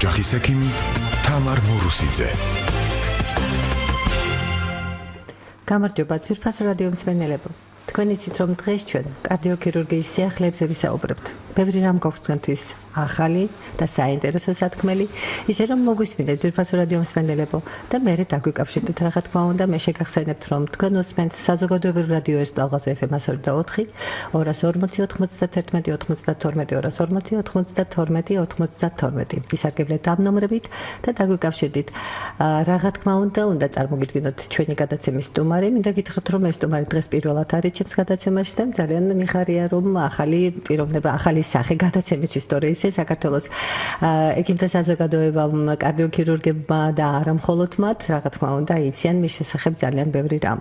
ოჯახის ექიმი თამარ მურუსიძე. გამარჯობა ძვირფას რადიო მსმენელებო. თქვენ იცით რომ დღეს ჩვენ კარდიოქირურგიის სიახლეებზე ვისაუბრებთ. ბევრი რამ გვაქვს თქვენთვის ახალი და საინტერესო სათქმელი, ისე რომ მოგვისმინეთ ძვირფას რადიო მსმენელებო და მერე დაგვიკავშირდეთ რა თქმა უნდა, მე შეგახსენებთ რომ თქვენ უსმენთ საზოგადოებრივ რადიო ერთ ტალღაზე FM 104, 240 91 92 240 ისარგებლეთ ამ ნომრებით და დაგვიკავშირდით. რა თქმა უნდა წარმოგიდგინოთ ჩვენი გადაცემის სტუმარი. მინდა გითხრათ რომ ეს სტუმარი დღეს პირველად არის ჩემს გადაცემაში და ძალიან მიხარია რომ ახალი პიროვნება, ახალი სახე გადაცემის ისტორიის საქართველოს ექიმთა საზოგადოებამ, კარდიოქირურგებმა და არა მხოლოდ მათ, რა თქმა უნდა, იციან მის შესახებ ძალიან ბევრი რამ.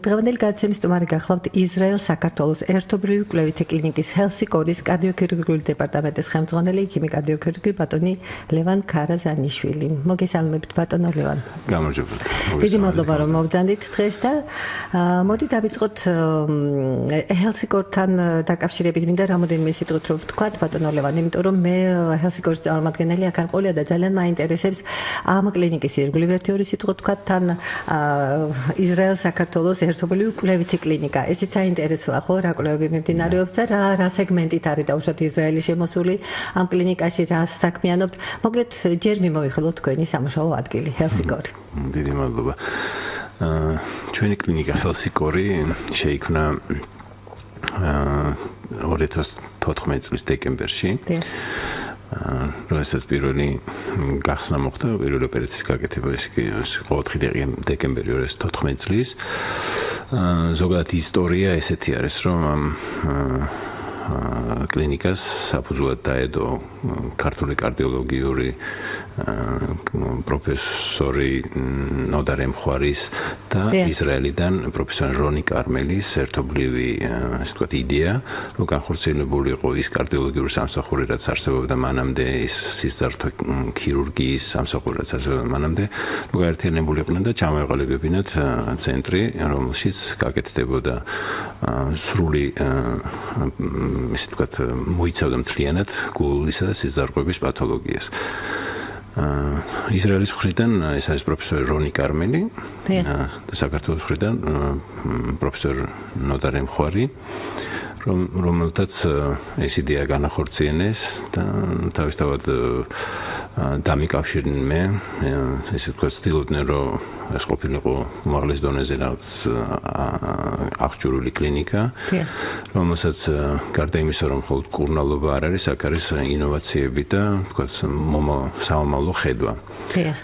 დღევანდელი გადაცემის სტუმარი გახლავთ ისრაელის საქართველოს ერთობლივი კვლევითი კლინიკის ჰელსიკორის კარდიოქირურგიული დეპარტამენტის ხელმძღვანელი ექიმი კარდიოქირურგი ბატონი ლევან ქარაზანიშვილი. მოგესალმებთ ბატონო ლევან. გამარჯობა. დიდი მადლობა რომ მოვძანდით დღეს და მოდი დავიწყოთ ჰელსიკორთან დაკავშირებით. მინდა რამოდენიმე სიტყვით რომ ვთქვათ ბატონო ლევან, იმიტომ რომ მე ჰელსიკორის წარმომადგენელი აქ არ მყოლია და ძალიან მაინტერესებს ამ კლინიკის ირგვლივ ერთი ორი სიტყვა ვთქვათ თან ისრაელის საქართველოს ერთობლივი კვლევითი კლინიკა. ესეც საინტერესოა ხო, რა კვლევები მიმდინარეობს და რა სეგმენტით არის დაუშვათ ისრაელი შემოსული ამ კლინიკაში, რა საქმიანობთ. მოკლედ ჯერ მიმოიხილოთ თქვენი სამუშაო ადგილი ჰელსიკორი. დიდი მადლობა. ჩვენი კლინიკა ჰელსიკორი შეიქმნა 2014 წლის დეკემბერში. როდესაც პირველი გახსნა მოხდა, პირველი ოპერაციის გაკეთება ის 4 დეკემბერი 2014 წლის. ზოგადად ისტორია ესეთი არის, რომ კლინიკას საფუძვლად დაედო ქართული კარდიოლოგიური პროფესორი ნოდარე მხარის და ისრაელიდან პროფესორი რონი კარმელის ერთობლივი ასე ვთქვათ იდეა, რომ განხორციელებული იყო ის კარდიოლოგიური სამსახური, რაც არსებობდა მანამდე, ის სისხლძარღვთა ქირურგიის სამსახური, რაც არსებობდა მანამდე, რომ გაერთიანებული იყვნენ და ჩამოეყალიბებინათ ცენტრი, რომელშიც გაკეთდებოდა სრული ისე ვთქვათ მოიცავდა მთლიანად გულისა და სისხლძარღვების პათოლოგიას. ისრაელის მხრიდან ეს არის პროფესორი რონი კარმელი და საქართველოს მხრიდან პროფესორი ნოდარე მხარი, რომელთაც ეს იდეა განახორციელეს და თავისთავად დამიკავშირდნენ მე, ესე ვთქვათ, ცდილობდნენ რომ ეს ყოფილიყო უმაღლეს დონეზე რაღაც აღჭურვილი კლინიკა, რომელსაც გარდა იმისა, რომ მხოლოდ კურნალობა არ არის, აქ არის ინოვაციები და ვთქვათ სამომავლო ხედვა.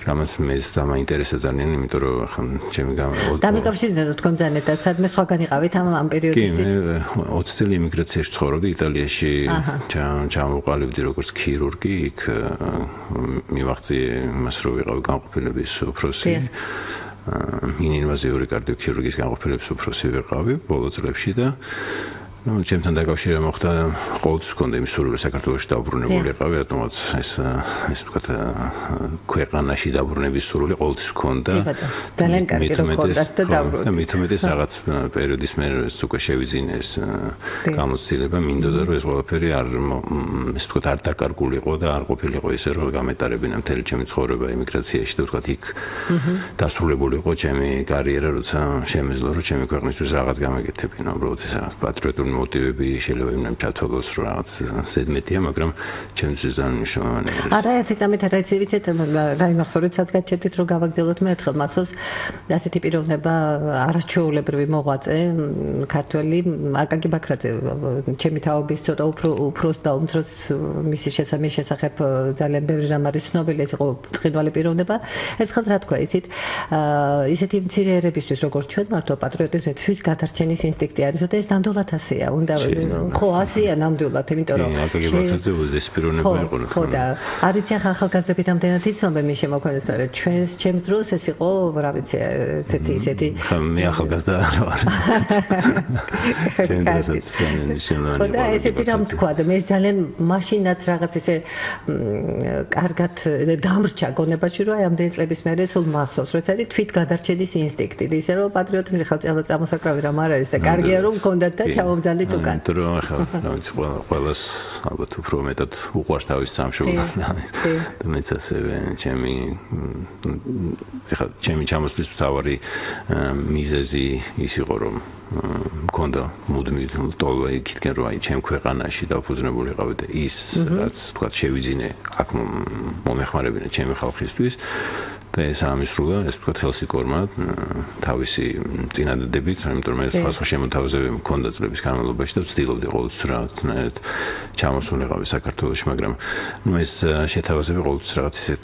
რამაც მე დამაინტერესა ძალიან, იმიტომ რომ ახლა ჩემი დამიკავშირდნენ თქვენ ძანეთად, სადმე სხვაგან იყავით ამ პერიოდისთვის? 20 წელი ემიგრაციაში ცხოვრობდი იტალიაში, ჩამოვყალიბდი როგორც ქირურგი, იქ მივაღწიე იმას, რომ ვიყავი განყოფილების უფროსი. მინი ინვაზიური კარდიოქირურგიის განყოფილების უფროსი ვიყავი ბოლო წლებში და ჩემთან დაკავშირება მოხდა, ყოველთვის მქონდა იმის სურვილი საქართველოში დაუბრუნებული იყავი, რატომაც ეს ვთქვათ ქვეყანაში დაბრუნების სურვილი ყოველთვის მქონდა. ძალიან კარგი რომ მქონდათ და დაბრუნდი. და მით უმეტეს რაღაც პერიოდის მერე უკვე შევიძინე ეს გამოცდილება, მინდოდა რომ ეს ყველაფერი არ ესე ვთქვათ არ დაკარგულიყო და არ ყოფილიყო ისე რომ გამეტარებინა მთელი ჩემი ცხოვრება ემიგრაციაში და ვთქვათ იქ დასრულებულიყო ჩემი კარიერა, როცა შემეძლო რომ ჩემი ქვეყნისთვის რაღაც გამეკეთებინა, უბრალოდ ეს რაღაც პატრიოტული მოტივები შეიძლება იმნამ ჩათვალოს რომ რაღაც ზედმეტია, მაგრამ ჩემთვის ძალიან მნიშვნელოვანია. არა, ერთი წამით არა იცით, დაიმახსოვრეთ სადღაც ჩერდით რომ გავაგრძელოთ მე ერთხელ მახსოვს ასეთი პიროვნება არაჩვეულებრივი მოღვაწე ქართველი აკაკი ბაქრაძე, ჩემი თაობის ცოტა უფროს და უმცროს მისი შესახებ ძალიან ბევრი რამ არის ცნობილი, ეს იყო ბრწყინვალე პიროვნება. ერთხელ რა თქვა იცით, ისეთი მცირე ერებისთვის როგორც ჩვენ მართო პატრიოტიზმი თვით გადარჩენის ინსტინქტი არის, და ეს ნამდვილად ასეა, უნდა ხო ასეა ნამდვილად, იმიტომ რომ აკაკი ბაქრაძე ეს პიროვნება იყო. ხო და არ ვიცი ახალგაზრდებით ამდენად იცნობენ მის შემოქმედებს, მაგრამ ჩემს დროს ეს იყო, რა ვიცი, ესეთი მე ახალგაზრდა არ ვარ. ჩემ დროსაც ხო და ესეთი რამ თქვა და მე ძალიან მაშინაც რაღაც ისე კარგად დამრჩა გონებაში, რომ აი ამდენი წლების მერე სულ მახსოვს, რომ ეს არის თვით გადარჩენის ინსტინქტი, ისე რომ პატრიოტიზმი ხალხი წამოსაკრავი რამ არ არის და კარგია რომ მქონდათ და ჩამოვძანეთ მობძანდით უკან. Იმიტომ ახლა ყველას ალბათ უფრო მეტად უყვარს თავის სამშობლო და მეც ასევე ჩემი ჩამოსვლის მთავარი მიზეზი ის იყო რომ მქონდა მუდმივი ტოლვა იქითკენ რომ აი ჩემ ქვეყანაში დაფუძნებული ყავი და ის რაც თქვა შევიძინე აქ მომეხმარებინა ჩემი ხალხისთვის და ეს ამისრულა ეს თქვა ჰელსიკორმა თავისი წინადადებით იმიტომ რომ ეს სხვა შემოთავაზებები მქონდა წლების განმავლობაში და ვცდილობდი ყოველთვის რაღაცნაირად ჩამოსულიყავი საქართველოში მაგრამ ეს შეთავაზებები ყოველთვის რაღაც ისეთ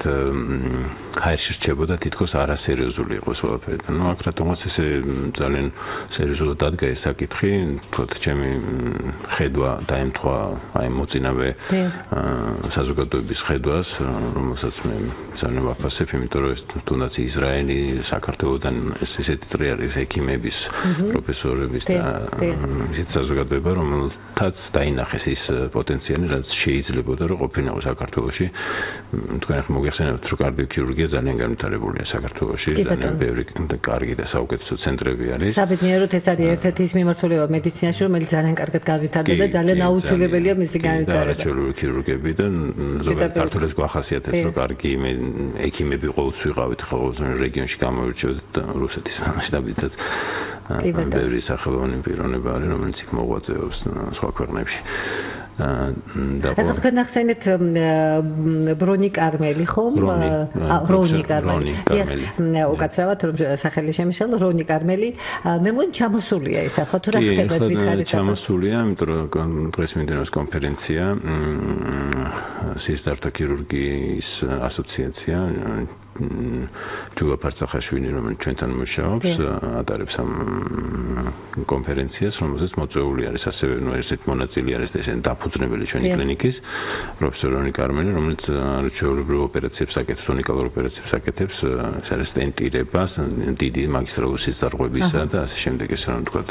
ჰაერში რჩებოდა თითქოს არასერიოზული იყო ყველაფერი და აქ რატომაც ესე ძალიან სერიოზულად დადგა ეს საკითხი თქო ჩემი ხედვა დაემთხვა აი მოწინავე საზოგადოების ხედვას რომელსაც მე ძალიან ვაფასებ იმიტომ რომ თუნდაც ისრაელი საქართველოსთან ესეთი წრი არის ექიმების პროფესორების და ისეთი საზოგადოება რომელთაც დაინახეს ის პოტენციალი რაც შეიძლებოდა რომ ყოფილიყო საქართველოში თქვენ ახლა მოგეხსენებათ რომ კარდიოქირურგია ძალიან განვითარებულია საქართველოში ძალიან ბევრი და კარგი და საუკეთესო ცენტრები არის საბედნიეროდ ეს არის ერთ-ერთი ის მიმართულება მედიცინაში რომელიც ძალიან კარგად განვითარდა და ძალიან აუცილებელია მისი განვითარება არაჩვეულებრივი ქირურგები და ზოგადად ქართველებს გვახასიათებს რომ კარგი ექიმები ყოველთვის ვიყავით ხოლმე რეგიონში გამოვირჩევთ რუსეთის მასშტაბითაც ბევრი სახელოვანი პიროვნება არის რომელიც იქ მოღვაწეობს სხვა ქვეყნებში ასე თქვენ ახსენეთ ბრონი კარმელი ხომ? რონი კარმელი. უკაცრავად რომ სახელი შემიშალა რონი კარმელი მე მგონი ჩამოსულია ის ახლა თუ რა ხდება გითხარით ჩამოსულია იმიტომ რომ დღეს მიმდინარეობს კონფერენცია სისხლის ქირურგიის ასოციაცია ჯუვა ფარცახაშვილი რომელიც ჩვენთან მუშაობს ატარებს ამ კონფერენციას რომელზეც მოწვეული არის ასევე ერთ-ერთი მონაწილე არის ესენი დაფუძნებელი ჩვენი კლინიკის პროფესორი უნიკარული რომელიც არაჩვეულებრივ ოპერაციებს აკეთებს უნიკალურ ოპერაციებს აკეთებს ეს არის სტენტირება დიდი მაგისტრალური სისხლძარღვებისა და ასე შემდეგ ეს რომ თქვა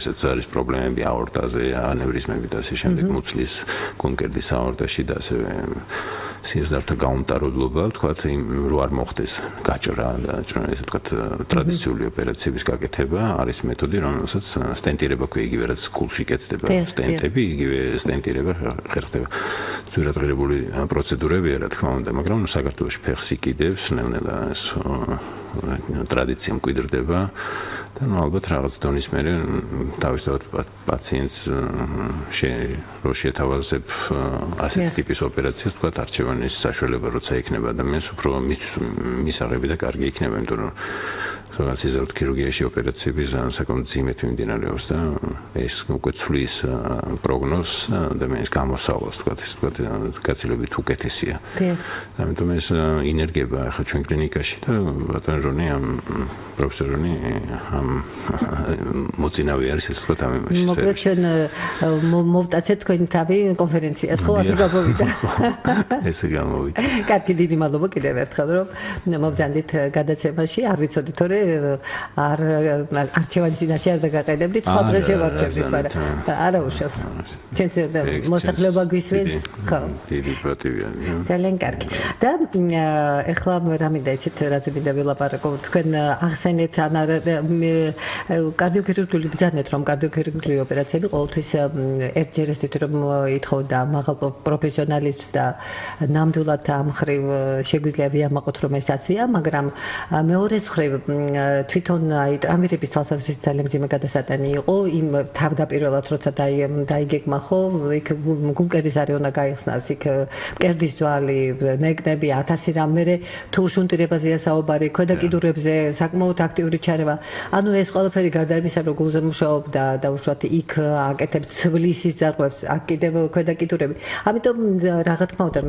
ესეც არის პრობლემები აორტაზე ანევრიზმები და ასე შემდეგ მუცლის კონკრეტის აორტაში და ასევე სისხლძარღვთა გაუმტარებლობა თქვა რო არ მოხდეს გაჭრა და ესე თქვა ტრადიციული ოპერაციების გაკეთება არის მეთოდი რომელსაც სტენტირება ქვია იგივე რაც კულში კეთდება სტენტები იგივე სტენტირება ხერხდება ძვირადღირებული პროცედურებია რა თქმა უნდა მაგრამ საქართველოში ფეხს იკიდებს ნელ-ნელა ეს ტრადიცია მკვიდრდება და ალბათ რაღაც დონის მერე თავისთავად პაციენტს რო შეთავაზებ ასეთი ტიპის ოპერაციას თქვა არჩევანის საშუალება როცა იქნება ადამიანს უფრო მისაღები და კარგი იქნება იმიტომ რომ სიახლე ქირურგიაში ოპერაციები საკმაოდ ძიმეთ მიმდინარეობს და ეს უკვე ცვლის პროგნოზს ადამიანის გამოსავალს თქვა ეს თქვა გაცილებით უკეთესია ამიტომ ეს ინერგება ახლა ჩვენ კლინიკაში და ბატონი რონი ამ პროფესორონი ამ მოწინავე არის ეს თქვა ამ სფეროში მოკლედ ჩვენ მოვტაცეთ თქვენი თავი კონფერენციას ხო ასე გამოვიდა ესე გამოვიდა კარგი დიდი მადლობა კიდევ ერთხელ რომ მოვძანდით გადაცემაში არ ვიცოდით თორე არჩევანის წინაშე არ დაგაყენებდით სხვა დღეს შევარჩევდით მაგრამ არა უშავს ჩვენც მოსახლეობა გვისმენს ხო დიდი პატივია ძალიან კარგი და ეხლა რა მინდა იცით რაზე მინდა ვილაპარაკო თქვენ ახსენეთ ან კარდიოქირურგიული ბრძანეთ რომ კარდიოქირურგიული ოპერაციები ყოველთვის ერთჯერესდით რომ ითხოვდა მაღალ პროფესიონალიზმს და ნამდვილად ამ ხრივ შეგვიძლია ვიამაყოთ რომ ეს ასეა მაგრამ მეორე მხრივ თვითონ აი ტრამვირების თვალსაზრისით ძალიან მძიმე გადასატანი იყო იმ თავდაპირველად როცა დაიგეგმა ხო იქ გულმკერდის არე უნდა გაიხსნას იქ მკერდის ძვალი ნეკნები 1000 რამ მერე თუ შუნტირებაზეა საუბარი ქვედა კიდურებზე საკმაოდ აქტიური ჩარევა ანუ ეს ყველაფერი გარდა იმისა რომ გულზე მუშაობდა და უშუალოდ იქ აკეთებს ცვლის სისხლძარღვებს აქ კიდევ ქვედა კიდურები ამიტომ რა თქმა უნდა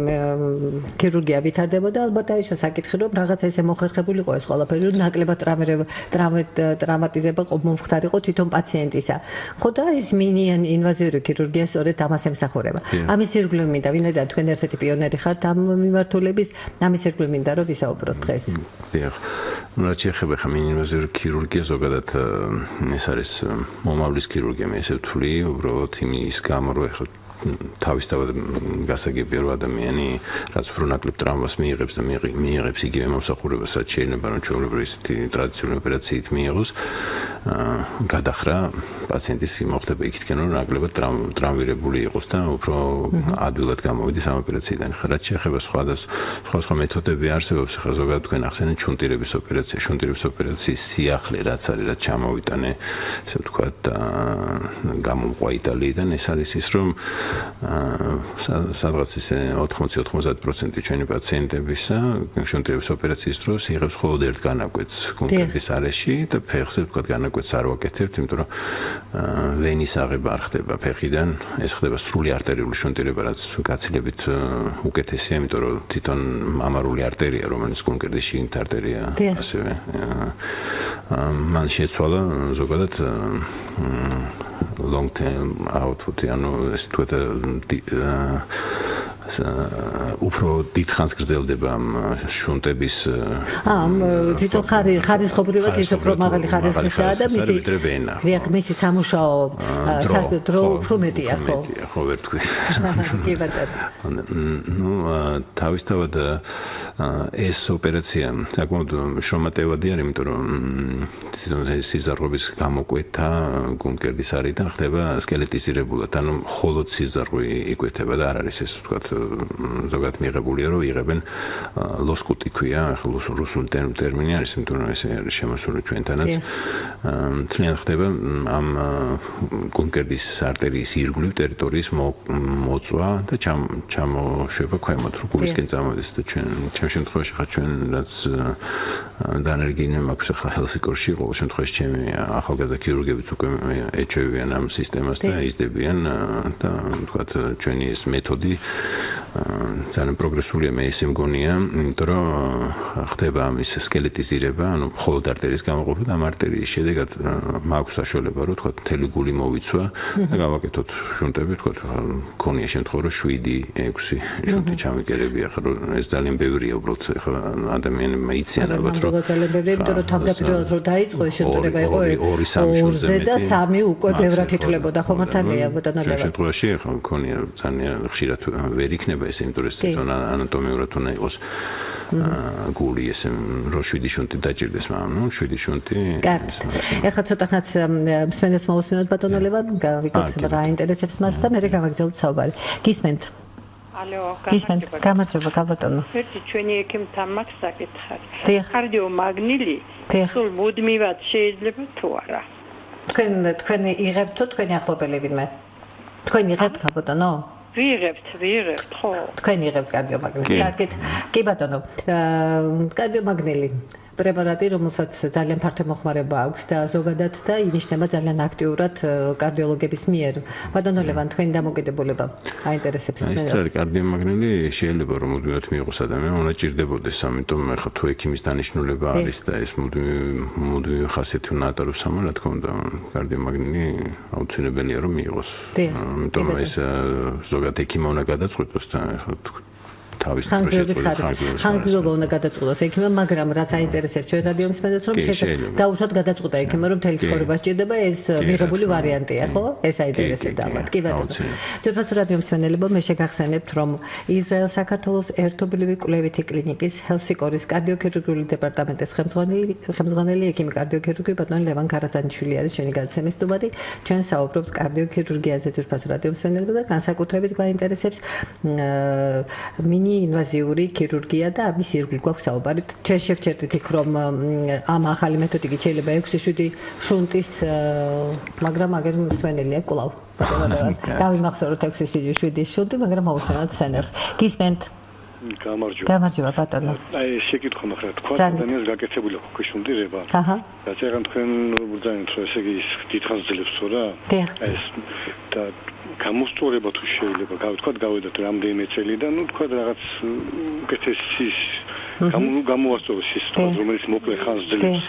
ქირურგია ვითარდებოდა ალბათ აი ეს საკითხი რომ რაღაცა ესე მოხერხებულიყო ეს ყველაფერი რომ ნაკლებად ტრამატიზება მომხდარიყო თვითონ პაციენტისა ხო და ეს მინი ინვაზიური ქირურგია სწორედ ამას ემსახურება ამის ირგვლივ მინდა ვინაიდან თქვენ ერთ-ერთი პიონერი ხართ ამ მიმართულების ამის ირგვლივ მინდა რომ ვისაუბროთ დღეს დიახ რაც შეეხება ხა მინი ინვაზიური ქირურგია ზოგადად ეს არის მომავლის ქირურგია მე ესე ვთვლი უბრალოდ იმის გამო რომ ეხლა თავისთავად გასაგებია რომ ადამიანი რაც უფრო ნაკლებ ტრამვას მიიღებს და მიიღებს იგივე მომსახურებას რაც შეიძლება რომ ჩვეულებრივი ტრადიციული ოპერაციით მიიღოს გადახრა პაციენტის მოხდება იქითკენ რომ ნაკლებად ტრავმირებული იყოს და უფრო ადვილად გამოვიდეს ამ ოპერაციიდან. რაც შეეხება სხვა მეთოდები არსებობს, ხა ზოგადად თქვენ ახსენეთ შუნტირების ოპერაცია, შუნტირების ოპერაციის სიახლე რაც არის, რაც ჩამოვიტანე, ესე ვთქვათ, გამომყვა იტალიიდან, ეს არის ის, რომ სადღაც ისე 80-90% ჩვენი პაციენტებისა შუნტირების ოპერაციის დროს იღებს მხოლოდ ერთ განაკვეთს კონკრეტის არეში და ფეხზე ვთქვათ განაკვეთს არ ვაკეთებთ, იმიტომ რომ ვენის აღება არ ხდება ფეხიდან, ეს ხდება სრული არტერიული შუნტირება, რაც გაცილებით უკეთესია, იმიტომ რომ თვითონ მამარული არტერია, რომელიც კონკრეტის შიგნით არტერია, ასევე მან შეცვალა ზოგადად long term output, ანუ ეს თქვა უფრო დიდხანს გრძელდება შუნტების თვითონ ხარისხობრივად ის უფრო მაღალი ხარისხისაა და მისი სამუშაო დრო უფრო მეტია, ხო ვერ თქვი. კი ბატონო. ნუ თავისთავად ეს ოპერაცია საკმაოდ შრომატევადი არის, იმიტომ რომ თვითონ სიზარღვების გამოკვეთა გუმკერდის არიდან ხდება სკელეტიზირებულად, ანუ მხოლოდ სიზარღვი იკვეთება და არ არის ეს ვთქვათ ზოგადად მიღებულია რომ იღებენ ლოსკუტი ქვია, ახლა რუსულ ტერმინი არის, იმიტომ რომ ეს არის შემოსული ჩვენთანაც. თლიანად ხდება ამ კონკერდის არტერიის ირგვლივ ტერიტორიის მოწვა და ჩამოშვება ქვემოთ, რომ გულისკენ წამოდეს და ჩემ შემთხვევაში ხა ჩვენ რაც დანერგინე მაქვს ახლა ჰელსინკორში, ყოველ შემთხვევაში ჩემი ახალგაზრდა ქირურგებიც უკვე ეჩვევიან ამ სისტემას და იზრდებიან და ვთქვათ ჩვენი ეს მეთოდი ძალიან პროგრესულია, მე ისე მგონია, იმიტომ რომ ხდება ამის სკელეტიზირება, ანუ მხოლოდ არტერიის გამოყოფა და ამ არტერიის შედეგად მაქვს საშუალება, რომ თქვა მთელი გული მოვიცვა და გავაკეთოთ შუნტები, თქვა ქონია შემთხვევა, რომ 7-6 შუნტი ჩამიკერებია, ხო ეს ძალიან ბევრია უბრალოდ, ხო ადამიანებმა იციან ალბათ, რომ ძალიან ბევრია, იმიტომ რომ თავდაპირველად რომ დაიწყო შუნტირება იყო 2-3 შუნტზე და 3 უკვე ბევრად ითვლებოდა, ხო მართალია ბატონო ლევან. შემთხვევაში ხო ქონია ძალიან ხშირად ვერ იქნება ეს, იმიტომ რომ თვითონ ანატომიურად უნდა იყოს გული ესე რომ 7 შუნტი დაჭირდეს, მაგრამ 7 შუნტი. კარგი. ეხლა ცოტა ხანს მსმენელს მოვუსმინოთ ბატონო ლევან, გავიგოთ რა ინტერესებს მას და მე გავაგზავნოთ საუბარი. გისმენთ? ალო, გამარჯობა ბატონო. ერთი ჩვენი ექიმთან მაქვს საკითხი. კარდიომაგნილი სულ მუდმივად შეიძლება თუ არა? თქვენი იღებთ თუ თქვენი ახლობელი ვინმე? თქვენი იღებთ ბატონო? ვიღებთ, ხო. თქვენ იღებთ კარდიომაგნილი. კარგით. კი ბატონო. კარდიომაგნილი პრეპარატი, რომელსაც ძალიან ფართო მოხმარება აქვს და ზოგადად და ინიშნება ძალიან აქტიურად კარდიოლოგების მიერ. ბატონო ლევან, თქვენი დამოკიდებულება აინტერესებს მე. ეს კარდიომაგნილი შეიძლება რომ მუდმივად მიიღოს ადამიანი, უნდა ჭირდებოდეს, ამიტომ ახლა თუ ექიმის დანიშნულება არის და ეს მუდმივი ხასიათი უნდა ატაროს სამა, რა თქმა უნდა, კარდიომაგნილი აუცილებელია რომ მიიღოს. ამიტომ ეს ზოგადად ექიმმა უნდა გადაწყვიტოს და თავის ხანგრძლივობა უნდა გადაწყვეტოს ექიმმა, მაგრამ რაც აინტერესებს ჩვენ რადიო მსმენელს, რომ შეიძლება დაუშვათ გადაწყვეტა ექიმმა, რომ მთელი ცხოვრება სჭირდება, ეს მიღებული ვარიანტია, ხო? ეს აინტერესებს ალბათ. კი ბატონო. ძვირფასო რადიო მსმენელებო, მე შეგახსენებთ, რომ ისრაელ-საქართველოს ერთობლივი კვლევითი კლინიკის ჰელსინკორის კარდიოქირურგიული დეპარტამენტის ხელმძღვანელი ექიმი კარდიოქირურგი ბატონი ლევან Karazanishvili არის ჩვენი გადაცემის სტუმარი. ჩვენ საუბრობთ კარდიოქირურგიაზე ძვირფასო რადიო მსმენელებო და განსაკუთრებით გვაინტერესებს მინი ინვაზიური ქირურგია და ამის ირგვლივ გვაქვს საუბარი. ჩვენ შევჩერდით იქ, რომ ამ ახალი მეთოდიკით შეიძლება 6-7 შუნტის, მაგრამ აგერ მსვენელია კვლავ. გავიმახსოვროთ 6-7 შუნტი, მაგრამ აუსვენოთ სვენელს. გისმენთ? გამარჯობა ბატონო. აი შეკითხვა მაქვს, თქვა ადამიანს გაკეთებული აქვს შუნტირება. აჰა. რაც ეგან თქვენ ბრძანეთ, რომ ესე იგი დიდხანს ძლებს ხო რა? ეს და გამოსწორება თუ შეიძლება გავთქვათ გავედათ რამდენიმე წელი და ნუ თქვა რაღაც უკეთესის გამოვასწოროს ის რომელიც მოკლე ხანს ძლებს.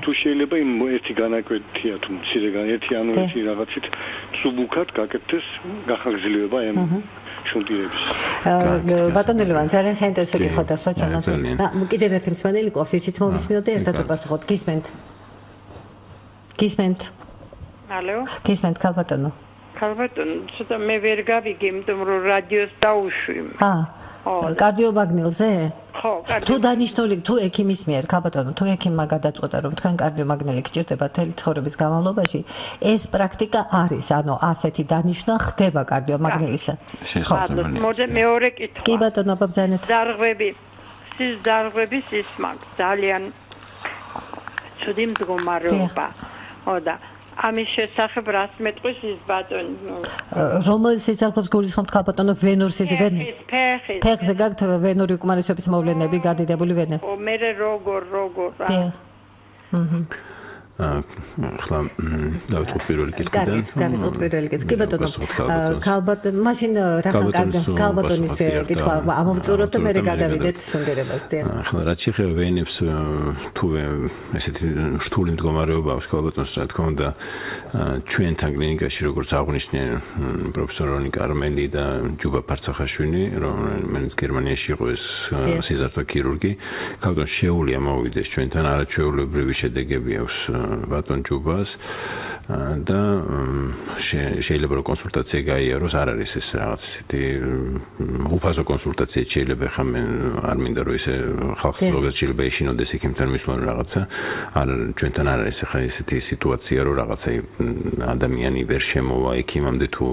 თუ შეიძლება იმ ერთი განაკვეთია თუ მცირე ერთი ანუ ერთი რაღაცით წუბუქად გაკეთდეს გახანგრძლივება ამ შუნტირების. ბატონო ლევან, ძალიან საინტერესო კითხვა დასვა ჩვენს. კიდევ ერთი მსმენელი ყავს, ისიც მოვისმინოთ და ერთად ვაპასუხოთ. გისმენთ? ალო? გისმენთ, ქალბატონო? ქალბატონო, ცოტა მე ვერ გავიგე, იმიტომ რომ რადიოს დაუშვი. კარდიომაგნილზე? ხო, თუ დანიშნული, თუ ექიმის მიერ, ქალბატონო, თუ ექიმმა გადაწყვეტა, რომ თქვენ კარდიომაგნელი გჭირდება მთელი ცხოვრების განმავლობაში, ეს პრაქტიკა არის, ანუ ასეთი დანიშნვა ხდება კარდიომაგნელისა. მოდი მეორე კითხვა. კი ბატონო, ბაბძანეთ. ზარღვების სისმაგ ძალიან ცუდი მდგომარეობა. და ამის შესახებ რას მეტყვის ის ბატონი? რომელ სისხლს გულისხმობთ ქალბატონო ვენურ სისხლს? ფეხზე გაქვთ ვენური უკმარისობის მოვლენები, გადიდებული ვენები? მე როგორ ახლა დავიწყოთ პირველი კითხვიდან. დავიწყოთ პირველი კითხვი. კი ბატონო. ქალბატონო, მაშინ რახან ქალბატონის კითხვა ამოვწუროთ და მე გადავიდეთ შუნდერებას. ახლა რაც შეეხება ვენებს, თუ ესეთი რთული მდგომარეობა აქვს ქალბატონს, რა თქმა უნდა, ჩვენთან კლინიკაში როგორც აღნიშნე პროფესორ უნიკარული და ჯუბა ფარცახაშვილი, რომელიც გერმანიაში იყო ეს სიზართა ქირურგი, ქალბატონს შეუძლია მოვიდეს ჩვენთან, არაჩვეულებრივი შედეგები აქვს ბატონ ჯუბას და შეიძლება რომ კონსულტაცია გაიაროს, არ არის ეს რაღაც ისეთი უფასო კონსულტაცია შეიძლება ხა მე არ მინდა რომ ისე ხალხს ზოგადად შეიძლება ეშინოდეს ექიმთან მისვლა რაღაცა, არ ჩვენთან არ არის ხა ესეთი სიტუაცია რომ რაღაცა ადამიანი ვერ შემოვა ექიმამდე თუ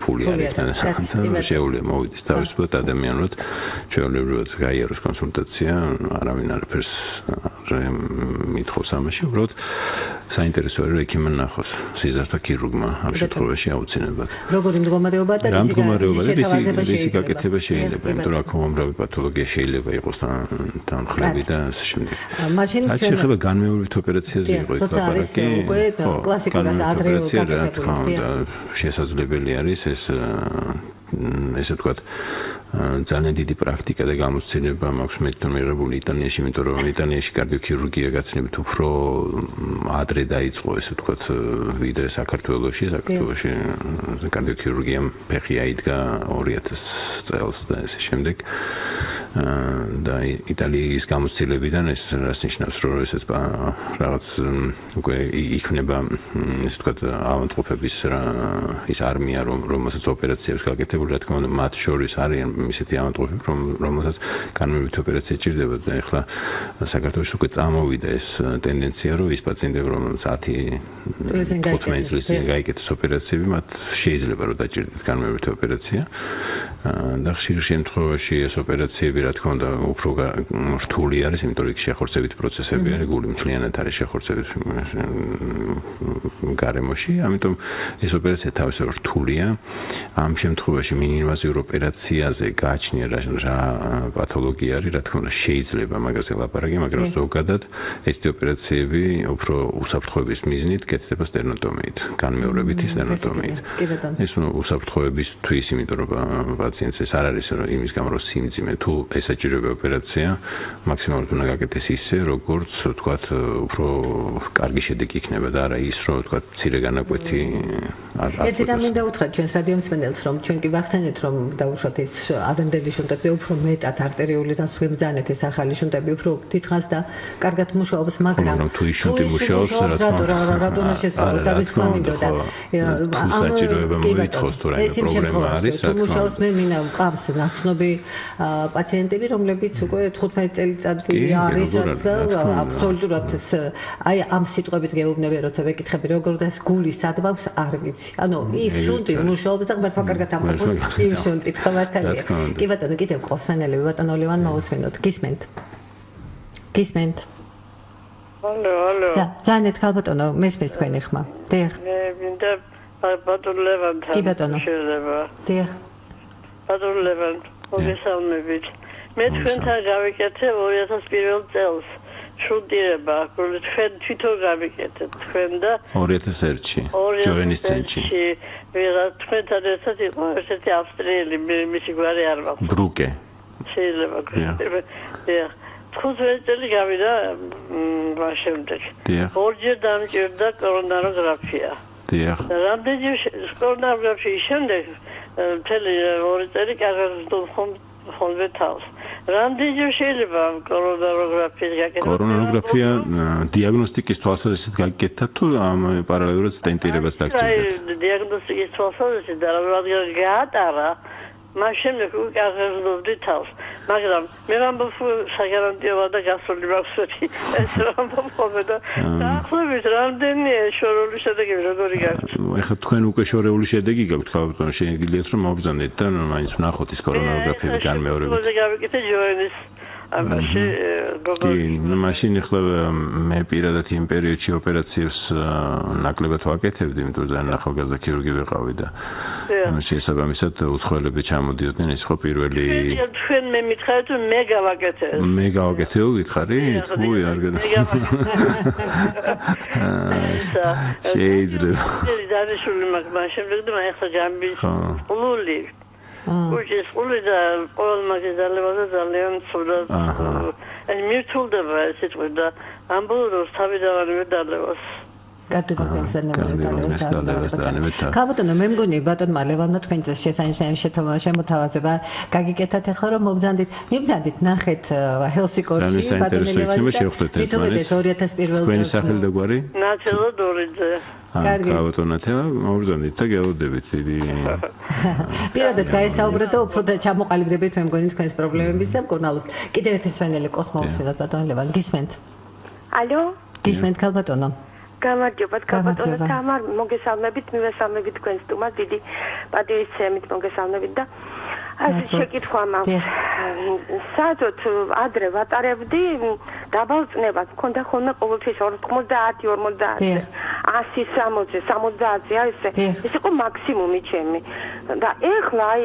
ფული არ იქნება რაღაცა შეუძლია მოვიდეს თავისუფლად ადამიანურად ჩვეულებრივად გაიაროს კონსულტაცია, არავინ არაფერს მithხოვს ამაში, უბრალოდ საინტერესოა რომ ექიმმა ნახოს სიზართა ქირურგმა ამ შემთხვევაში აუცილებლად. როგორი მდგომარეობა და რისი გაკეთება შეიძლება, იმიტომ რომ აქ უამრავი პათოლოგია შეიძლება იყოს თანხლები და ასე შემდეგ. რაც შეეხება განმეორებით ოპერაციაზე იყო ეს ლაპარაკი. უკვე კლასიკურად ადრეულ გაკეთებულა. შესაძლებელი არის ესე ვთქვათ ძალიან დიდი პრაქტიკა და გამოცდილება მაქვს მე თვითონ მიღებული იტალიაში, იმიტომ რომ იტალიაში კარდიოქირურგია გაცნობით უფრო ადრე დაიწყო, ესე ვთქვათ, ვიდრე საქართველოში. საქართველოში კარდიოქირურგიამ ფეხი აიდგა 2000 წელს და ესე შემდეგ. და იტალიის გამოცდილებიდან ეს რას ნიშნავს, რომ ესეც რაღაც უკვე იქნება, ესე ვთქვათ, ავადმყოფების ის არმია, რომელსაც ოპერაციებს გაკეთებული, რა თქმა უნდა, მათ შორის არიან ისეთი ავადმყოფები, რომელსაც განმეორებით ოპერაცია ჭირდება და ახლა საქართველოში უკვე წამოვიდა ეს ტენდენცია, რომ ის პაციენტები, რომელსაც 10-15 წლის წინ გაიკეთეს ოპერაციები, მათ შეიძლება რომ დაჭირდეთ განმეორებით ოპერაცია. და ხშირ შემთხვევაში ეს ოპერაციები, რა თქმა უნდა, უფრო რთული არის, იმიტომ რომ იქ შეხორცებით პროცესები არის, გული მთლიანად არის შეხორცებით გარემოში, ამიტომ ეს ოპერაცია თავისთავად რთულია. ამ შემთხვევაში მინი ინვაზიურ ოპერაციაზე გააჩნია რა პათოლოგია არის, რა თქმა უნდა, შეიძლება მაგაზე ლაპარაკი, მაგრამ ზოგადად ესეთი ოპერაციები უფრო უსაფრთხოების მიზნით კეთდება სტერნოტომიით, განმეორებითი სტერნოტომიით. ეს უსაფრთხოებისთვის, იმიტომ რომ პაციენტს ეს არ არის იმის გამო, რომ სიმძიმე თუ ესაჭიროება ოპერაცია, მაქსიმალურად უნდა გაკეთდეს ისე, როგორც ვთქვათ, უფრო კარგი შედეგი იქნება და არა ის, რომ ვთქვათ, მცირე განაკვეთი არ არის. ერთი რამ მინდა უთხრათ ჩვენს რადიომსმენელს, რომ ჩვენ კი ვახსენეთ, რომ დაუშვათ ეს ადრინდელი შუნტებზე უფრო მეტად არტერიული რას ვიმბრძანეთ, ეს ახალი შუნტები უფრო დიდხანს და კარგად მუშაობს, მაგრამ თუ ის შუნტი მუშაობს, რატომ შეცვალოთ და ვის ხმამდოდა. თუ საჭიროება მოითხოვს თუ რაიმე პრობლემა არის, რა თქმა უნდა. მე მინდა მყავს ნაცნობი პაციენტები, რომლებიც უკვე 15 წელიწადი არის, რაც აბსოლუტურად აი ამ სიტყვებით გეუბნები, როცა ვეკითხები, როგორ და ეს გული სად მაქვს, არ ვიცი. ანუ ის შუნტი მუშაობს და ღმერთმა კარგად ამოყოს იმ შუნტით, ხო მართალია. კი ბატონო, კიდევ ყავს სვენელები, ბატონო ლევან მოусვენოთ. გისმენთ. ალო. ზანეთ ქალბატონო, მესმის თქვენი ხმა. დიახ. მე მინდა ბატონო ლევანთან. კი ბატონო. შეიძლება. დიახ. ბატონო ლევან, მოგესალმებით. მე თქვენთან გავიკეთე 2001 წელს. შუნტირება, თქვენ თვითონ გავიკეთეთ თქვენ და 2001-ში, ჯოენის ცენტრში. ვიღაც თქვენთან ერთად იყო ესეთი ავსტრიელი, მისი გვარი არ მაქვს. ბრუკე. შეიძლება. დიახ. 15 წელი გავიდა მას შემდეგ. ორჯერ დამჭირდა კორონაროგრაფია. დიახ. რამდენჯერ კორონაროგრაფიის შემდეგ მთელი 2 წელი კარგად ხონდა თავს. რამდენჯერ შეიძლება კორონაროგრაფიის გაკეთება? კორონაროგრაფია დიაგნოსტიკის თვალსაზრისით გაკეთდა თუ ამ პარალელურად სტენტირებას დაგჭირდათ? დიაგნოსტიკის თვალსაზრისით და რადგან გაატარა მაშინ უკვე აღერძნობდი თავს. მაგრამ მე ვამბობ საგარანტიო და გასული მაქვს ეს ვამბობ და ახლობით რამდენია შორეული შედეგები როგორი გაქვთ? ეხლა თქვენ უკვე შორეული შედეგი გაქვთ ქალბატონო შეგიძლიათ რომ მობრძანდეთ და მაინც ვნახოთ ის კორონოგრაფიები განმეორებით. მოდი გავიკეთე ჯოენის ამაში კი, მაშინ ეხლა მე პირადად იმ პერიოდში ოპერაციებს ნაკლებად ვაკეთებდი, იმიტომ რომ ძალიან ახალგაზრდა ქირურგი ვიყავი და შესაბამისად უცხოელები ჩამოდიოდნენ, ეს ხო პირველი თქვენ მე მითხარით რომ მე გავაკეთე. მე გავაკეთეო გითხარი? უი არ შეიძლება. დანიშნული მაგ შემდეგ და ახლა ჯამბის ყლული უჩეს ყლული და ყოველ მაგის ძალებაზე ძალიან ცუდად ან მირთულდება ეს სიტყვა და ამბობს თავიდანვე დალევას ქალბატონო მე მგონი ბატონმა ლევანმა თქვენთვის შესანიშნავი შემოთავაზება გაგიკეთათ ახლა რომ მიბრძანდით ნახეთ ჰელსინკოში ბატონი ლევანი თვითონაც 2001 თქვენი სახელი და გვარი ნაცელო დორიძე კარგი ქალბატონათელა მობრძანდით და გელოდებით დიდი პირადად გაესაუბრეთ და უფრო ჩამოყალიბდებით მე მგონი თქვენს პრობლემების და მკურნალობს კიდევ ერთი სვენელი კოსმოსის მიდათ ბატონი ლევან გისმენთ ალო გისმენთ ქალბატონო გამარჯობათ ქალბატონო თამარ მოგესალმებით მივესალმებით თქვენს სტუმარს დიდი პატივისცემით მოგესალმებით და ასე შეკითხვა მაქვს საერთოდ ადრე ვატარებდი დაბალ წნევას მქონდა ხოლმე ყოველთვის 90 50 100 60 ეს იყო მაქსიმუმი ჩემი და ეხლა აი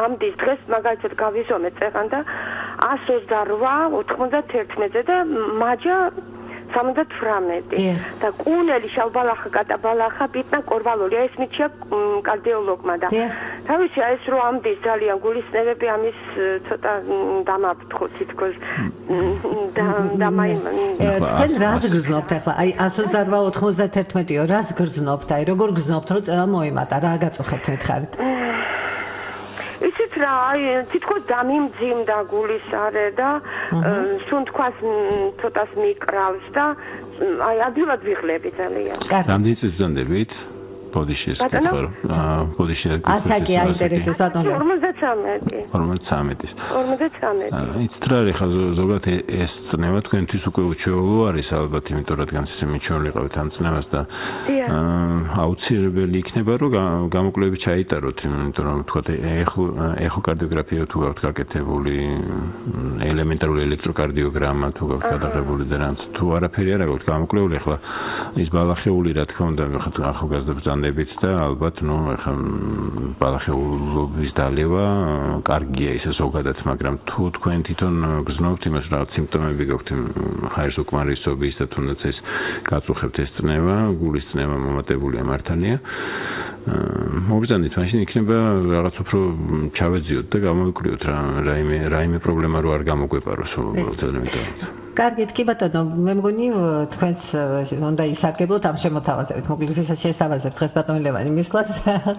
ამდის დღეს მაგალითად გავიზომე წეღან და 128 91-ზე და მაჯა 78 და კუნელი შალბალახა გადაბალახა პიტნა კორვალული ეს მიჩია კარდიოლოგმა და თავისი ეს რო ამდის ძალიან გულისნებები ამის ცოტა დამაფრთხო თითქოს და თქვენ რას გრძნობთ ახლა აი 128-91-ო რას გრძნობთ აი როგორ გრძნობთ რომ წევა მოიმატა რა გაწუხებთ მითხარით ისიც რა აი თითქოს დამიმძიმდა გულის არე და სუნთქვას ცოტას მიკრავს და აი ადვილად ვიღლები ძალიან რამდენი წელი ბრძანდებით ბოდიში ეს კითხვა ბოდიში ასაკი აინტერესებს ბატონო 53 იცით რა ხა ზოგადად ეს წნევა თქვენთვის უკვე უჩვეულო არის ალბათ იმიტომ რადგან ისე მიჩვეული ყავით ამ წნევას და აუცილებელი იქნება რომ გამოკვლევები ჩაიტაროთ იმიტომ რომ თქვა ეხოკარდიოგრაფია თუ გაქვთ გაკეთებული ელემენტარული ელექტროკარდიოგრამა თუ გაქვთ გადაღებული და რაც თუ არაფერი არ გაქვთ გამოკვლეული ახლა ის ბალახეული რა თქმა უნდა ახალგაზრდა და ალბათ ნუ ახლა ბალახეულობის დალევა კარგია ისე ზოგადად მაგრამ თუ თქვენ თვითონ გრძნობთ იმას რაღაც სიმპტომები გაქვთ ჰაერის უკმარისობის და თუნდაც ეს გაწუხებთ ეს წნევა გულის წნევა მომატებულია მართალია მობრძანდით მაშინ იქნება რაღაც უფრო ჩავეძიოთ და გამოვიკვლიოთ რაიმე პრობლემა რო არ გამოგვეპაროს უბრალოდ ელემენტარულად კარგით კი ბატონო მე მგონი თქვენს უნდა ისარგებლოთ ამ შემოთავაზებით მოკლედ ვისაც შესთავაზებთ დღეს ბატონი ლევანი მისვლას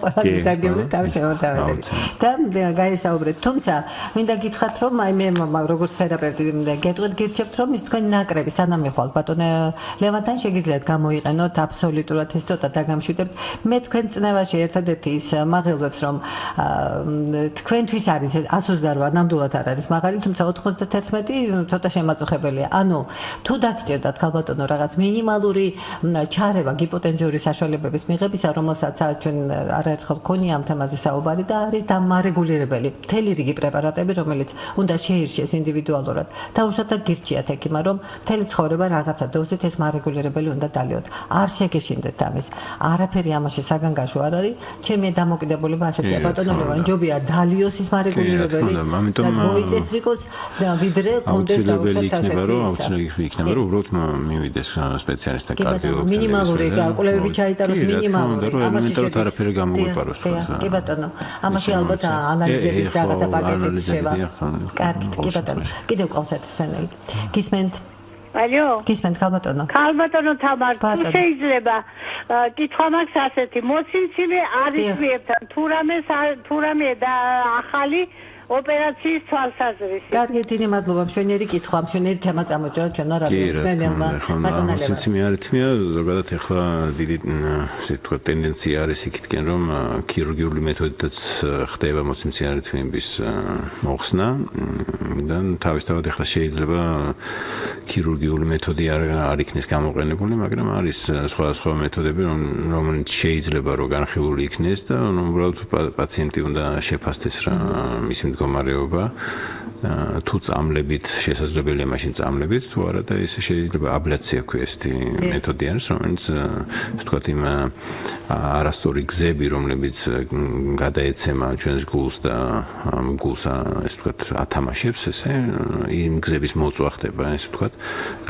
ყველა ისარგებლოთ ამ შემოთავაზებით და გაესაუბრეთ თუმცა მინდა გითხრათ რომ აი მე როგორც თერაპევტი გეტყვით გირჩევთ რომ ის თქვენ ნაკრები სანამ მიხვალთ ბატონე ლევანთან შეგიძლიათ გამოიყენოთ აბსოლუტურად ეს ცოტა დაგამშვიდებთ მე თქვენ წნევაში ერთადერთი ის მაღელვებს რომ თქვენთვის არის 128 ნამდვილად არ არის მაღალი თუმცა 91 ცოტა შემაწუხებელია ანუ თუ დაგჭირდათ ქალბატონო რაღაც მინიმალური ჩარევა გიპოტენზიური საშუალებების მიღებისა რომელსაც ჩვენ არაერთხელ გქონია ამ თემაზე საუბარი და არის დამარეგულირებელი მთელი რიგი პრეპარატები რომელიც უნდა შეირჩიეს ინდივიდუალურად დაუშვათ გირჩიათ ექიმმა რომ მთელი ცხოვრება რაღაცა დოზით ეს მარეგულირებელი უნდა დალიოთ არ შეგეშინდეთ ამის არაფერი ამაში საგანგაშო არ არის ჩემი დამოკიდებულება ასეთია ბატონო ლევან ჯობია დალიოს ის მარეგულირებელი და მოიწესრიგოს ვიდრე კონდეს დაუშვათ ასეთი აუცილებელი იქნება რომ უბრალოდ მივიდეს სპეციალისტთან კარდიოლოგთან მინიმალური კვლევები ჩაიტაროს მინიმალური ამაში შეიძლება არაფერი გამოგვეპაროს კი ბატონო ამაში ალბათ ანალიზების რაღაცა პაკეტიც შევა კარგით კი ბატონო კიდევ ყავს ერთი სვენელი გისმენთ ალო გისმენთ ქალბატონო თამარ თუ შეიძლება კითხვა მაქვს ასეთი მოსინცილე არის ვერთან თუ რამე და ახალი ოპერაციის თვალსაზრისით. კარგი, დიდი მადლობა. მშვენიერი კითხვა, მშვენიერი თემა წამოჭრა ჩვენ რადიოს სვენელმა ბატონალევან. სიციმი არითმია ზოგადად ახლა დიდი ესე თქვა ტენდენცია არის იქითკენ რომ ქირურგიული მეთოდითაც ხდება მოცემცი არითმიების მოხსნა და თავისთავად ახლა შეიძლება ქირურგიული მეთოდი არ იქნეს გამოყენებული, მაგრამ არის სხვა მეთოდები რომელიც შეიძლება რომ განხილული იქნეს და უბრალოდ პაციენტი უნდა შეფასდეს რა მისი მდგომარეობა თუ წამლებით შესაძლებელია მაშინ წამლებით თუ არა და ესე შეიძლება აბლაცია ქვია ესეთი მეთოდი არის რომელიც ვთქვათ იმ არასწორი გზები რომლებიც გადაეცემა ჩვენს გულს და გულს ესე ვთქვათ ათამაშებს ესე იმ გზების მოწვა ხდება ესე ვთქვათ